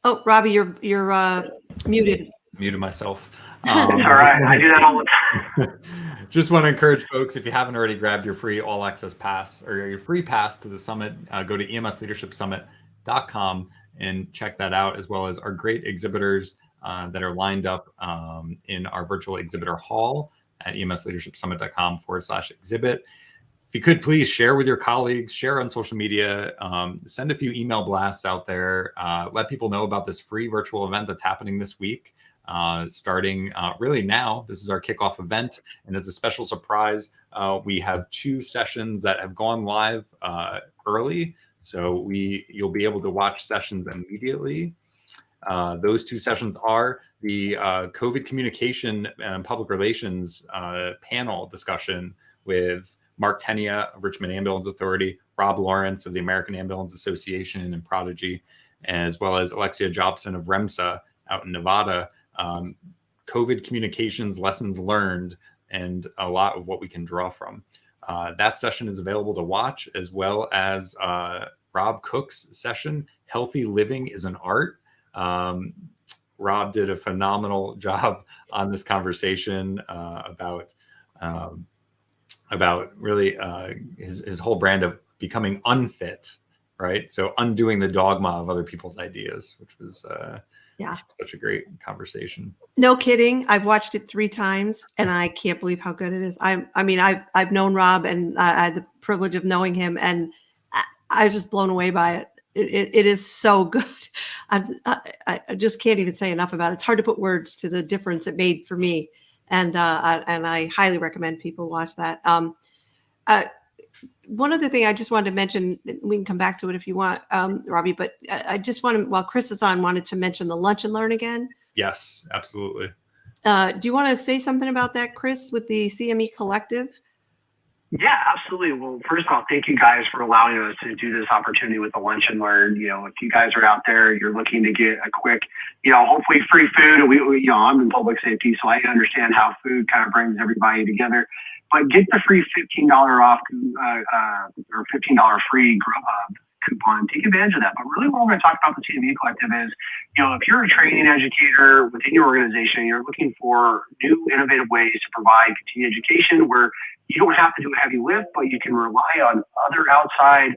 Oh, Robbie, you're muted. Muted myself. It's all right. I do that all the time. Just want to encourage folks, if you haven't already grabbed your free all access pass or your free pass to the summit, go to emsleadershipsummit.com and check that out, as well as our great exhibitors that are lined up in our virtual exhibitor hall at emsleadershipsummit.com/exhibit. If you could please share with your colleagues, share on social media, send a few email blasts out there, let people know about this free virtual event that's happening this week. Starting really now. This is our kickoff event, and as a special surprise, we have 2 sessions that have gone live early, so you'll be able to watch sessions immediately. Those 2 sessions are the COVID communication and public relations panel discussion with Mark Tenia of Richmond Ambulance Authority, Rob Lawrence of the American Ambulance Association and Prodigy, as well as Alexia Jobson of REMSA out in Nevada. COVID communications, lessons learned, and a lot of what we can draw from. That session is available to watch, as well as Rob Cook's session, Healthy Living is an Art. Rob did a phenomenal job on this conversation about really his whole brand of becoming unfit, right? So undoing the dogma of other people's ideas, which was such a great conversation. No kidding. I've watched it 3 times and I can't believe how good it is. I've known Rob and I had the privilege of knowing him, and I was just blown away by it. It is so good. I just can't even say enough about it. It's hard to put words to the difference it made for me. And I highly recommend people watch that. One other thing I just wanted to mention, we can come back to it if you want, Robbie, but I just wanted, while Chris is on, wanted to mention the Lunch and Learn again. Yes, absolutely. Do you want to say something about that, Chris, with the CME Collective? Yeah, absolutely. Well, first of all, thank you guys for allowing us to do this opportunity with the Lunch and Learn. If you guys are out there, you're looking to get a quick, hopefully free food. I'm in public safety, so I understand how food kind of brings everybody together. But get the free $15 off or $15 free Grubhub coupon. Take advantage of that. But really what we're going to talk about the CME Collective is, if you're a training educator within your organization, you're looking for new innovative ways to provide continuing education where you don't have to do a heavy lift, but you can rely on other outside,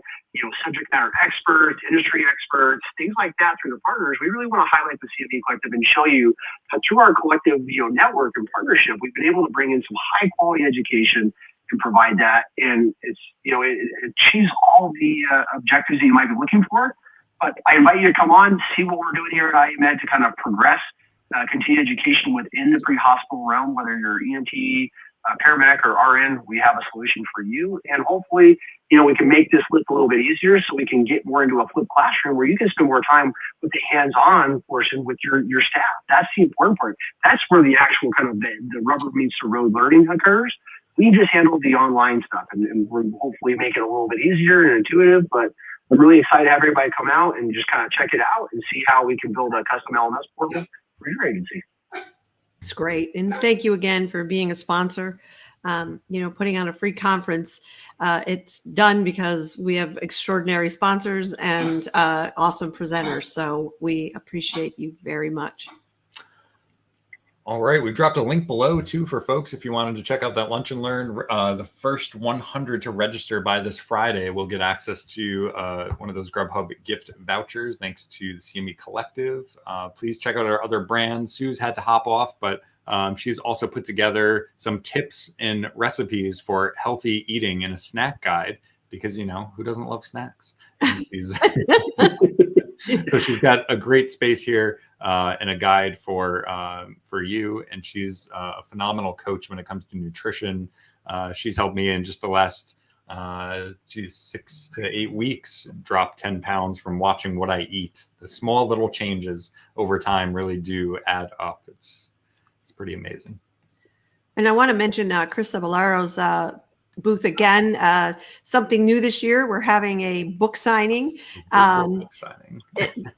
subject matter experts, industry experts, things like that through the partners. We really want to highlight the CME Collective and show you that through our collective, network and partnership, we've been able to bring in some high quality education and provide that. And it's, it achieves all the objectives that you might be looking for. But I invite you to come on, see what we're doing here at IEMed to kind of progress continuing education within the pre-hospital realm, whether you're EMT, paramedic, or RN. We have a solution for you. And hopefully, we can make this lift a little bit easier so we can get more into a flipped classroom where you can spend more time with the hands-on portion with your staff. That's the important part. That's where the actual kind of the rubber meets the road learning occurs. We just handle the online stuff, and we're hopefully make it a little bit easier and intuitive. But I'm really excited to have everybody come out and just kind of check it out and see how we can build a custom LMS portal for your agency. It's great. And thank you again for being a sponsor. Putting on a free conference. It's done because we have extraordinary sponsors and awesome presenters. So we appreciate you very much. All right, we've dropped a link below too for folks if you wanted to check out that lunch and learn. The first 100 to register by this Friday will get access to one of those Grubhub gift vouchers thanks to the CME Collective. Please check out our other brands. Sue's had to hop off, but she's also put together some tips and recipes for healthy eating in a snack guide because, who doesn't love snacks? So she's got a great space here and a guide for you. And she's a phenomenal coach when it comes to nutrition. She's helped me in just the last 6 to 8 weeks drop 10 pounds from watching what I eat. The small little changes over time really do add up. It's pretty amazing. And I want to mention Chris Ceballero's booth again. Something new this year. We're having a book signing. Book signing.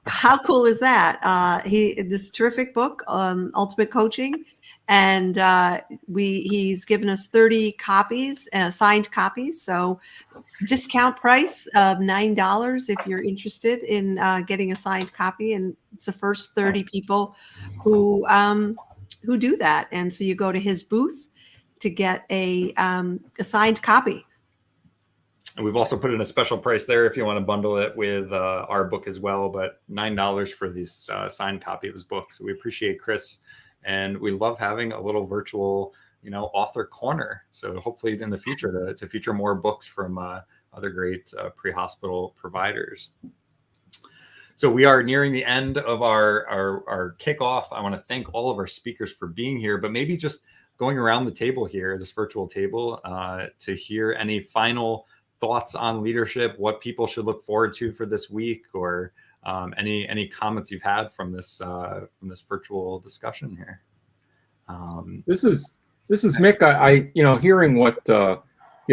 How cool is that? This terrific book, Ultimate Coaching, and he's given us 30 copies, signed copies. So discount price of $9 if you're interested in getting a signed copy, and it's the first 30 people who do that. And so you go to his booth to get a signed copy. And we've also put in a special price there if you want to bundle it with our book as well, but $9 for this signed copy of his book. So we appreciate Chris, and we love having a little virtual, author corner. So hopefully in the future to feature more books from other great pre-hospital providers. So we are nearing the end of our kickoff. I want to thank all of our speakers for being here, but maybe just going around the table here, this virtual table, to hear any final thoughts on leadership, what people should look forward to for this week, or any comments you've had from this virtual discussion here. This is Mick. I hearing what the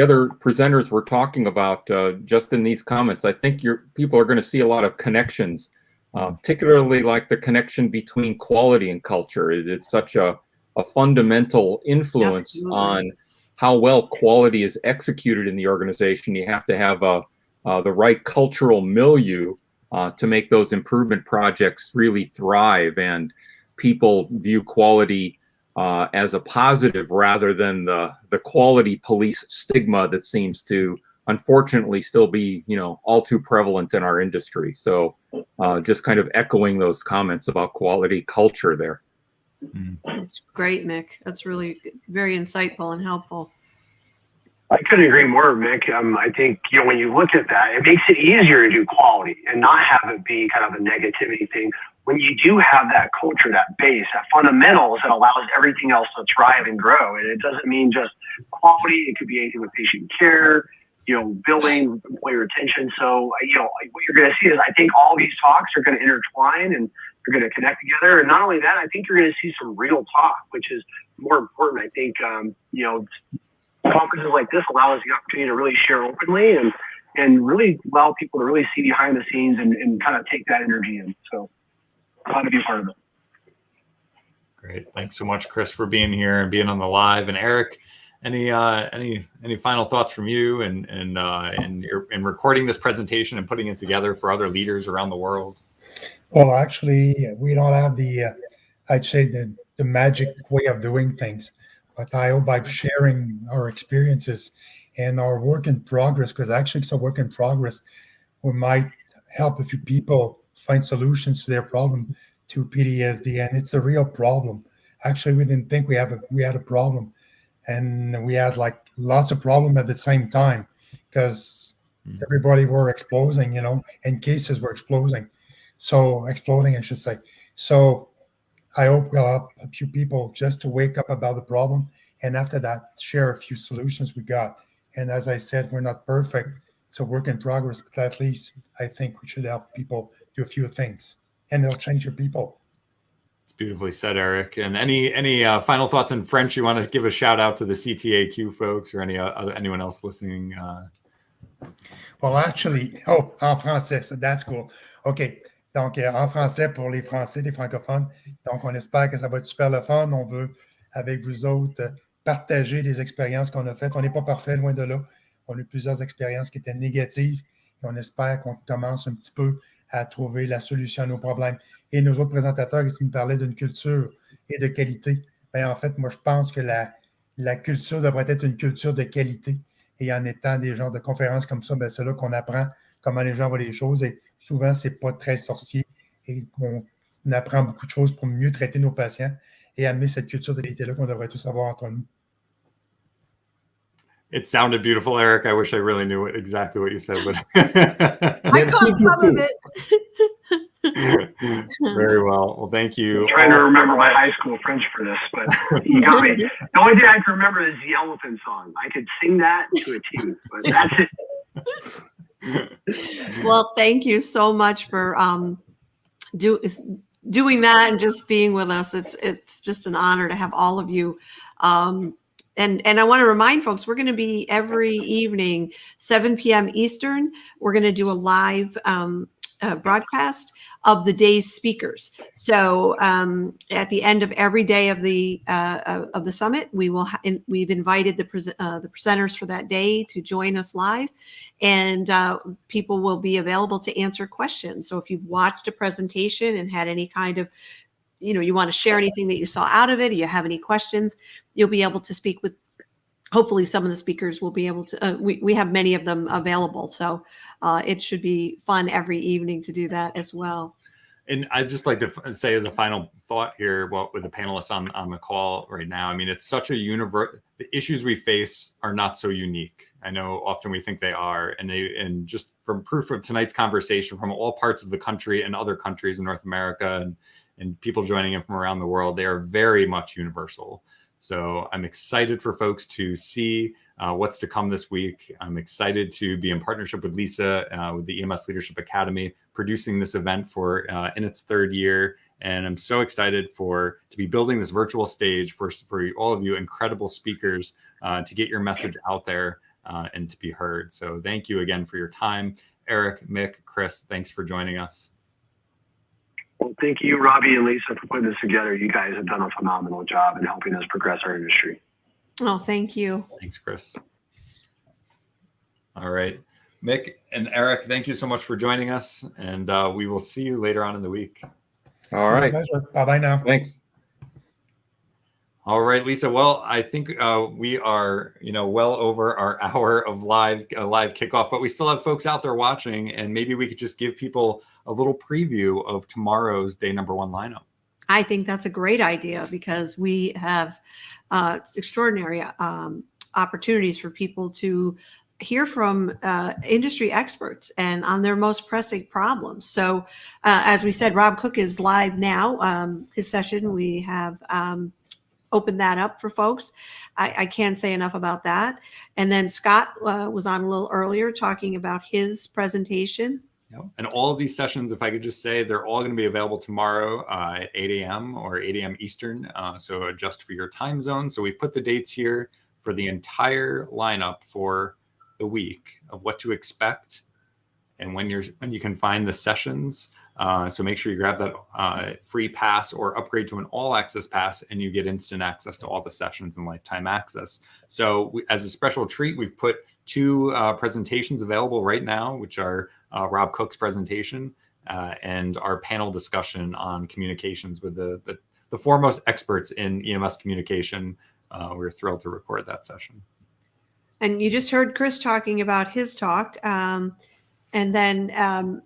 other presenters were talking about just in these comments, I think people are going to see a lot of connections, particularly like the connection between quality and culture. It's such a fundamental influence on how well quality is executed in the organization. You have to have the right cultural milieu to make those improvement projects really thrive, and people view quality as a positive rather than the quality police stigma that seems to unfortunately still be all too prevalent in our industry. So just kind of echoing those comments about quality culture there. That's great, Mick. That's really very insightful and helpful. I couldn't agree more, Mick. I think, when you look at that, it makes it easier to do quality and not have it be kind of a negativity thing. When you do have that culture, that base, that fundamentals that allows everything else to thrive and grow. And it doesn't mean just quality. It could be anything with patient care, billing, employee retention. So, what you're going to see is I think all these talks are going to intertwine and they're going to connect together. And not only that, I think you're going to see some real talk, which is more important. I think, conferences like this allow us the opportunity to really share openly and really allow people to really see behind the scenes and kind of take that energy in. So glad to be a part of it. Great. Thanks so much, Chris, for being here and being on the live. And Eric, any final thoughts from you and recording this presentation and putting it together for other leaders around the world? Well, actually, we don't have I'd say the magic way of doing things. But I hope by sharing our experiences and our work in progress, because actually it's a work in progress, we might help a few people find solutions to their problem to PTSD. And it's a real problem. Actually, we didn't think we had a problem. And we had like lots of problem at the same time because everybody were exploding, and cases were exploding. So exploding, I should say. So I hope we'll help a few people just to wake up about the problem, and after that, share a few solutions we got. And as I said, we're not perfect. It's a work in progress, but at least I think we should help people do a few things, and they'll change your people. beautifully said, Eric. And any final thoughts in French? You want to give a shout out to the CTAQ folks or anyone else listening? Well, actually, oh, en français, so that's cool. OK. Donc, en français pour les Français, les francophones. Donc, on espère que ça va être super le fun. On veut, avec vous autres, partager les expériences qu'on a faites. On n'est pas parfait, loin de là. On a eu plusieurs expériences qui étaient négatives et on espère qu'on commence un petit peu à trouver la solution à nos problèmes. Et nos autres présentateurs, qui nous parlaient d'une culture et de qualité, bien, en fait, moi, je pense que la culture devrait être une culture de qualité. Et en étant des genres de conférences comme ça, bien, c'est là qu'on apprend comment les gens voient les choses. Et souvent, ce n'est pas très sorcier. Et on apprend beaucoup de choses pour mieux traiter nos patients et amener cette culture de qualité-là qu'on devrait tous avoir entre nous. It sounded beautiful, Eric. I wish I really knew exactly what you said, but I caught some of it. Very well. Well, thank you. I'm trying to remember my high school French for this, but you got me. The only thing I can remember is the elephant song. I could sing that to a tune, but that's it. Well, thank you so much for doing that and just being with us. It's just an honor to have all of you. And I want to remind folks, we're going to be every evening, 7 p.m. Eastern. We're going to do a live broadcast of the day's speakers. So at the end of every day of the summit, we've invited the presenters for that day to join us live, and people will be available to answer questions. So if you've watched a presentation and had any kind of, you want to share anything that you saw out of it, or you have any questions, you'll be able to speak with, hopefully some of the speakers will be able to, we have many of them available. So it should be fun every evening to do that as well. And I'd just like to say as a final thought here, with the panelists on the call right now, I mean, it's such a the issues we face are not so unique. I know often we think they are, and just from proof of tonight's conversation from all parts of the country and other countries in North America and people joining in from around the world, they are very much universal. So I'm excited for folks to see what's to come this week. I'm excited to be in partnership with Lisa with the EMS Leadership Academy, producing this event for in its third year. And I'm so excited to be building this virtual stage for all of you incredible speakers to get your message out there and to be heard. So thank you again for your time. Eric, Mick, Chris, thanks for joining us. Well, thank you, Robbie and Lisa, for putting this together. You guys have done a phenomenal job in helping us progress our industry. Oh, thank you. Thanks, Chris. All right. Mick and Eric, thank you so much for joining us, and we will see you later on in the week. All right. Bye-bye now. Thanks. All right, Lisa. Well, I think we are, well over our hour of live kickoff, but we still have folks out there watching, and maybe we could just give people a little preview of tomorrow's day number 1 lineup. I think that's a great idea because we have extraordinary opportunities for people to hear from industry experts and on their most pressing problems. So as we said, Rob Cook is live now. His session, we have opened that up for folks. I can't say enough about that. And then Scott was on a little earlier talking about his presentation. And all of these sessions, if I could just say, they're all going to be available tomorrow at 8 a.m. or 8 a.m. Eastern. So adjust for your time zone. So we've put the dates here for the entire lineup for the week of what to expect and when you can find the sessions. So make sure you grab that free pass or upgrade to an all access pass, and you get instant access to all the sessions and lifetime access. So as a special treat, we've put 2 presentations available right now, which are Rob Cook's presentation and our panel discussion on communications with the foremost experts in EMS communication. We're thrilled to record that session. And you just heard Chris talking about his talk. And then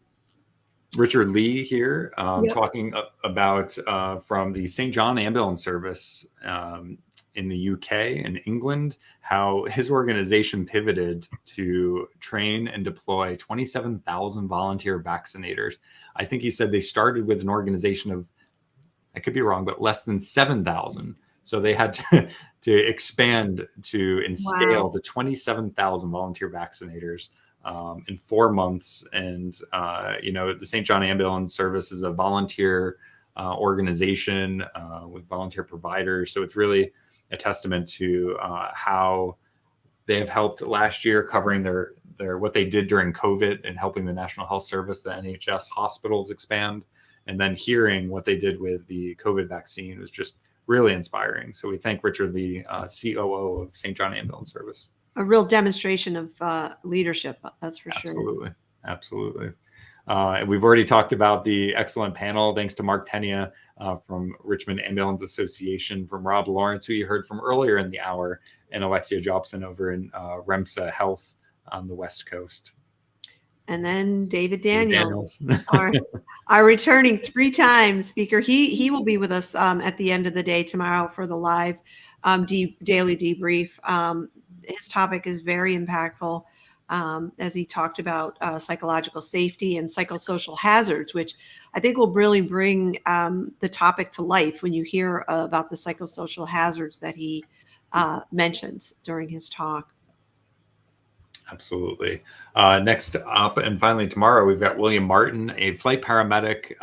Richard Lee here talking about from the St. John Ambulance Service in the UK and England, how his organization pivoted to train and deploy 27,000 volunteer vaccinators. I think he said they started with an organization of, I could be wrong, but less than 7,000. So they had to expand and scale to 27,000 volunteer vaccinators in 4 months. And, the St. John Ambulance Service is a volunteer organization with volunteer providers. So it's really a testament to how they have helped last year covering their what they did during COVID and helping the National Health Service, the NHS hospitals expand, and then hearing what they did with the COVID vaccine was just really inspiring. So we thank Richard, the COO of St. John Ambulance Service. A real demonstration of leadership, that's for sure. Absolutely. And we've already talked about the excellent panel. Thanks to Mark Tenia from Richmond Ambulance Association, from Rob Lawrence, who you heard from earlier in the hour, and Alexia Jobson over in REMSA Health on the West Coast. And then David Daniels, our returning 3-time speaker. He will be with us at the end of the day tomorrow for the live daily debrief. His topic is very impactful as he talked about psychological safety and psychosocial hazards, which I think will really bring the topic to life when you hear about the psychosocial hazards that he mentions during his talk. Absolutely. Next up, and finally tomorrow, we've got William Martin, a flight paramedic.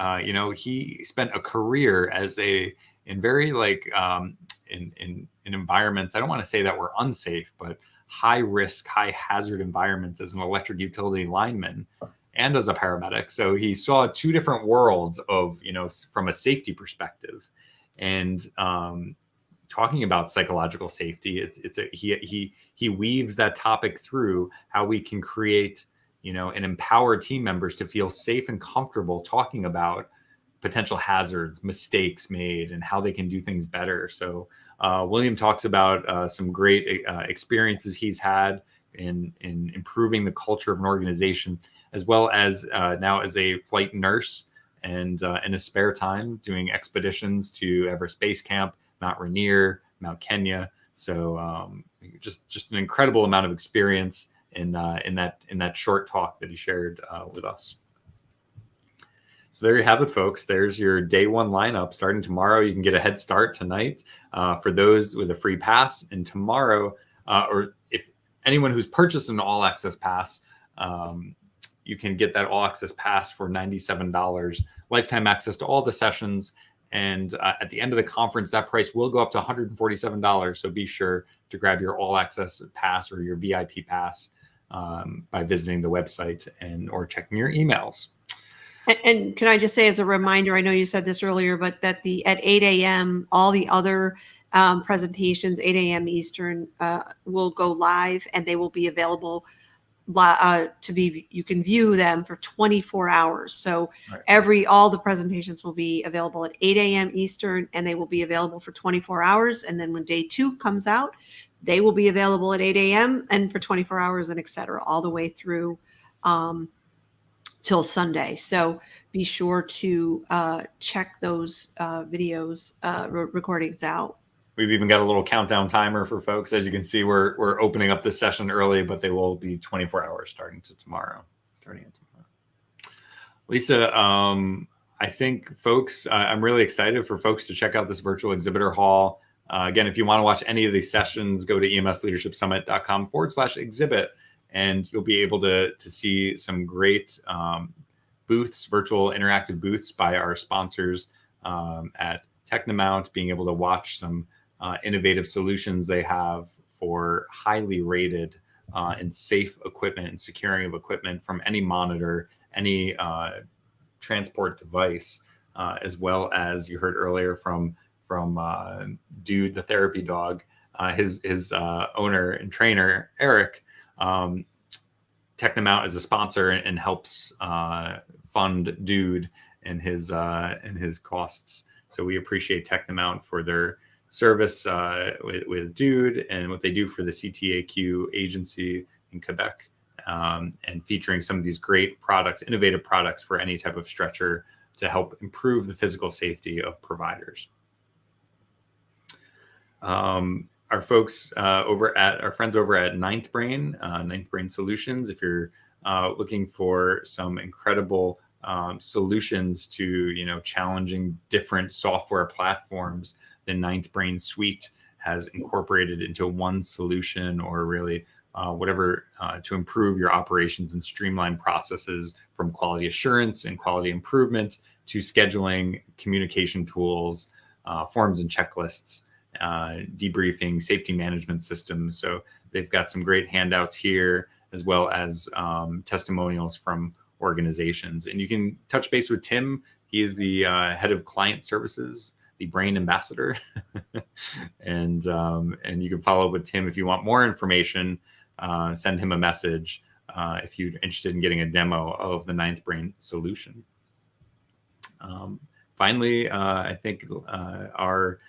He spent a career as in very in environments. I don't want to say that were unsafe, but high risk, high hazard environments as an electric utility lineman and as a paramedic. So he saw 2 different worlds of, from a safety perspective, and talking about psychological safety. He weaves that topic through how we can create, and empower team members to feel safe and comfortable talking about potential hazards, mistakes made, and how they can do things better. So William talks about some great experiences he's had in improving the culture of an organization, as well as now as a flight nurse and in his spare time doing expeditions to Everest Base Camp, Mount Rainier, Mount Kenya. So just an incredible amount of experience in that short talk that he shared with us. So there you have it, folks. There's your day 1 lineup starting tomorrow. You can get a head start tonight for those with a free pass, and tomorrow, or if anyone who's purchased an all access pass, you can get that all access pass for $97, lifetime access to all the sessions. And at the end of the conference, that price will go up to $147. So be sure to grab your all access pass or your VIP pass by visiting the website or checking your emails. And can I just say as a reminder, I know you said this earlier, but that at 8 a.m., all the other presentations, 8 a.m. Eastern, will go live, and they will be available you can view them for 24 hours. So right. All the presentations will be available at 8 a.m. Eastern, and they will be available for 24 hours. And then when day 2 comes out, they will be available at 8 a.m. and for 24 hours, and et cetera, all the way through till Sunday. So be sure to check those videos recordings out. We've even got a little countdown timer for folks. As you can see, we're opening up this session early, but they will be 24 hours starting tomorrow. Lisa, I think folks, I'm really excited for folks to check out this virtual exhibitor hall. Again, if you want to watch any of these sessions, go to emsleadershipsummit.com/exhibit, and you'll be able to see some great booths, virtual interactive booths by our sponsors at Technomount, being able to watch some innovative solutions they have for highly rated and safe equipment and securing of equipment from any monitor, any transport device, as well as you heard earlier from Dude, the therapy dog, his owner and trainer, Eric. Technomount is a sponsor and helps fund Dude and his costs. So we appreciate Technomount for their service with Dude and what they do for the CTAQ agency in Quebec, and featuring some of these great products, innovative products for any type of stretcher to help improve the physical safety of providers. Our folks our friends over at Ninth Brain Solutions, if you're looking for some incredible solutions to challenging different software platforms, the Ninth Brain suite has incorporated into one solution, or really whatever to improve your operations and streamline processes, from quality assurance and quality improvement to scheduling, communication tools, forms and checklists, debriefing, safety management systems. So they've got some great handouts here, as well as testimonials from organizations. And you can touch base with Tim. He is the head of client services, the brand ambassador. and you can follow up with Tim if you want more information. Send him a message if you're interested in getting a demo of the Ninth Brain solution. Finally, I think our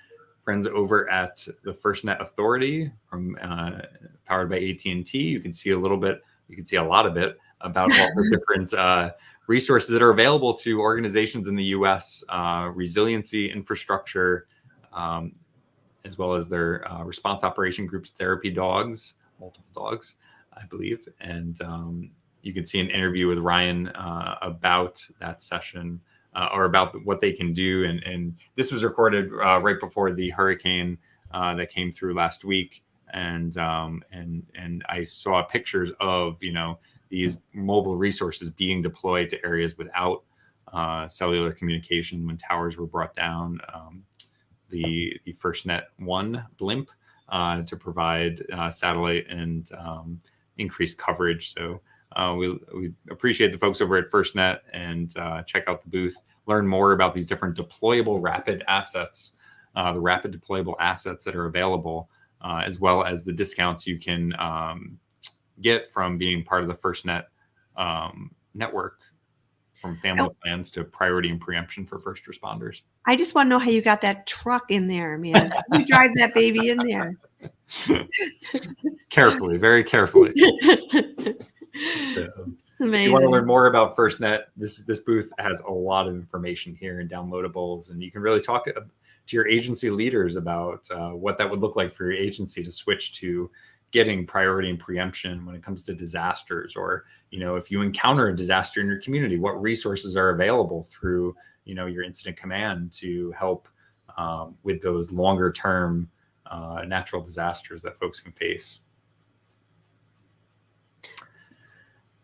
friends over at the FirstNet Authority, from powered by AT&T, you can see a little bit, you can see a lot of it about all the different resources that are available to organizations in the U.S., resiliency infrastructure, as well as their response operation groups, therapy dogs, multiple dogs, I believe. And you can see an interview with Ryan about that session, or about what they can do. And this was recorded right before the hurricane that came through last week. And I saw pictures of, these mobile resources being deployed to areas without cellular communication when towers were brought down. The FirstNet 1 blimp to provide satellite and increased coverage. So we appreciate the folks over at FirstNet, and check out the booth, learn more about these different deployable rapid assets, the rapid deployable assets that are available, as well as the discounts you can get from being part of the FirstNet network, from family plans to priority and preemption for first responders. I just want to know how you got that truck in there, man. You drive that baby in there. Carefully, very carefully. It's amazing. If you want to learn more about FirstNet, this booth has a lot of information here and downloadables, and you can really talk to your agency leaders about what that would look like for your agency to switch to getting priority and preemption when it comes to disasters, or if you encounter a disaster in your community, what resources are available through your incident command to help with those longer term natural disasters that folks can face.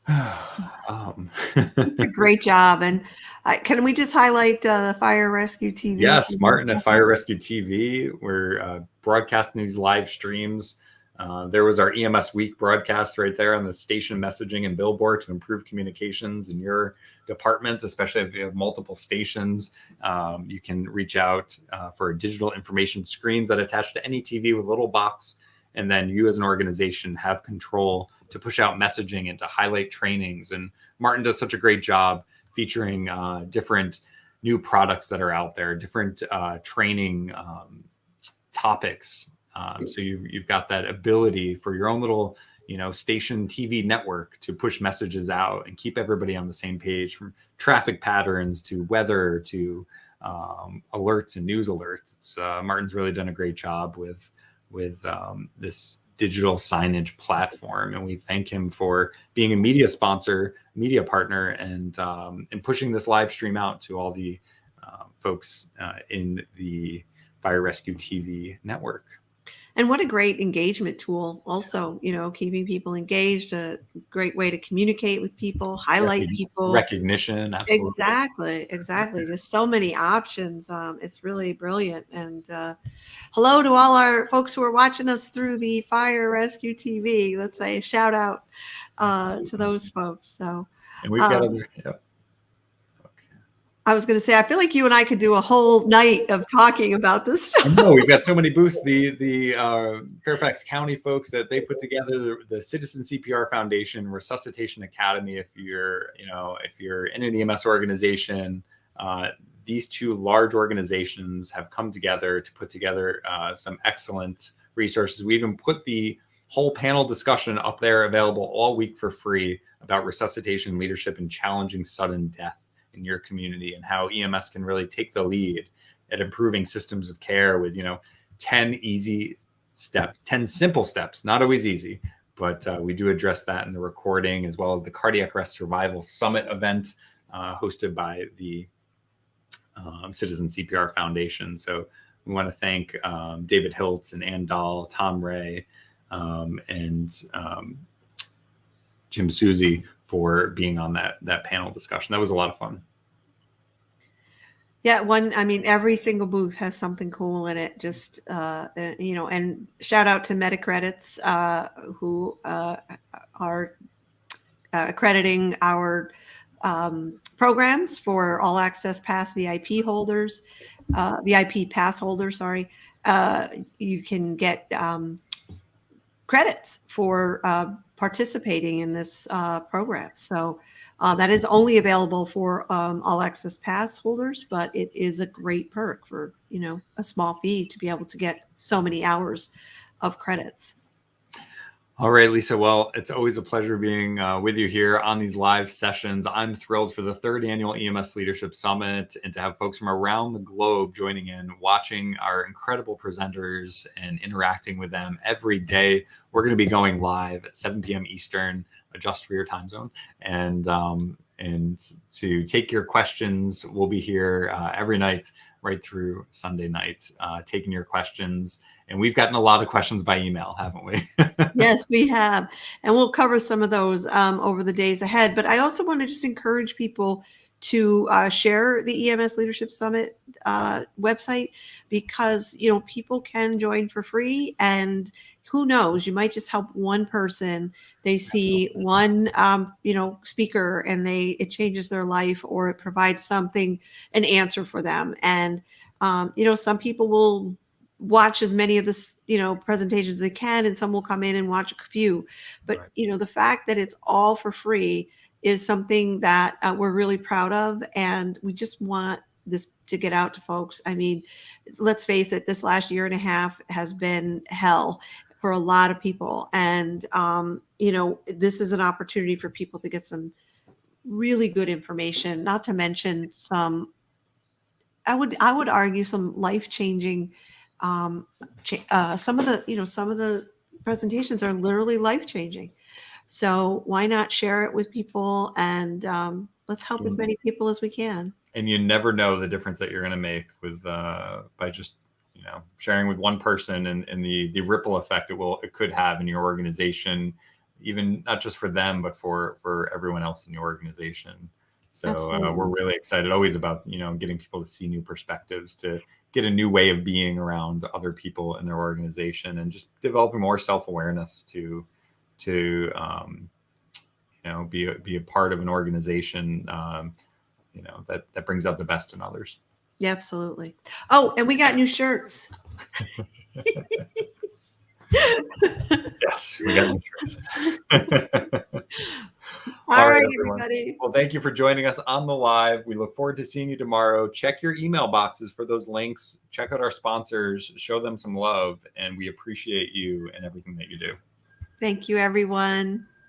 It's a great job. And can we just highlight the Fire Rescue TV? Yes, Martin at Fire Rescue TV. We're broadcasting these live streams. There was our EMS Week broadcast right there on the station messaging and billboard to improve communications in your departments, especially if you have multiple stations. You can reach out for digital information screens that attach to any TV with a little box. And then you as an organization have control to push out messaging and to highlight trainings. And Martin does such a great job featuring different new products that are out there, different training topics. So you've got that ability for your own little, station TV network to push messages out and keep everybody on the same page, from traffic patterns to weather to alerts and news alerts. It's Martin's really done a great job with this digital signage platform, and we thank him for being a media sponsor, media partner, and pushing this live stream out to all the folks in the Fire Rescue TV network. And what a great engagement tool. Also, keeping people engaged, a great way to communicate with people, highlight people. Recognition. Absolutely. Exactly. Just so many options. It's really brilliant. And hello to all our folks who are watching us through the Fire Rescue TV. Let's say a shout out to those folks. So, and we've got other, yep. I was going to say, I feel like you and I could do a whole night of talking about this stuff. No, we've got so many booths. The Fairfax County folks that they put together, the Citizen CPR Foundation, Resuscitation Academy. If you're in an EMS organization, these two large organizations have come together to put together some excellent resources. We even put the whole panel discussion up there, available all week for free, about resuscitation leadership and challenging sudden death in your community, and how EMS can really take the lead at improving systems of care with 10 easy steps, 10 simple steps, not always easy, but we do address that in the recording, as well as the Cardiac Arrest Survival Summit event hosted by the Citizen CPR Foundation. So we want to thank David Hiltz and Ann Dahl, Tom Ray, and Jim Susie for being on that panel discussion. That was a lot of fun. Yeah, I mean, every single booth has something cool in it. Just, and shout out to MetaCredits, who are accrediting our programs for all access pass VIP holders, VIP pass holders, sorry. You can get credits for participating in this program. So that is only available for all access pass holders, but it is a great perk for, a small fee to be able to get so many hours of credits. All right, Lisa. Well, it's always a pleasure being with you here on these live sessions. I'm thrilled for the 3rd annual EMS Leadership Summit and to have folks from around the globe joining in, watching our incredible presenters and interacting with them every day. We're going to be going live at 7 p.m. Eastern, adjust for your time zone. And to take your questions, we'll be here every night right through Sunday night, taking your questions. And we've gotten a lot of questions by email, haven't we? Yes, we have. And we'll cover some of those over the days ahead. But I also want to just encourage people to share the EMS Leadership Summit website, because, people can join for free. And who knows, you might just help one person. They see one, speaker, and it changes their life, or it provides an answer for them. And, some people will watch as many of the presentations as they can, and some will come in and watch a few. But Right. The fact that it's all for free is something that we're really proud of, and we just want this to get out to folks. I mean, let's face it, this last year and a half has been hell for a lot of people, and this is an opportunity for people to get some really good information, not to mention some, I would argue, some life-changing, some of the presentations are literally life-changing. So why not share it with people, and let's help as many people as we can. And you never know the difference that you're going to make with by just sharing with one person, and the ripple effect it could have in your organization, even not just for them, but for everyone else in your organization. So we're really excited always about getting people to see new perspectives, to get a new way of being around other people in their organization, and just developing more self-awareness to be a part of an organization that brings out the best in others. Yeah, absolutely. Oh, and we got new shirts. Yes, we got new shirts. All right, everyone. everybody. Well, thank you for joining us on the live. We look forward to seeing you tomorrow. Check your email boxes for those links. Check out our sponsors, show them some love, and we appreciate you and everything that you do. Thank you, everyone.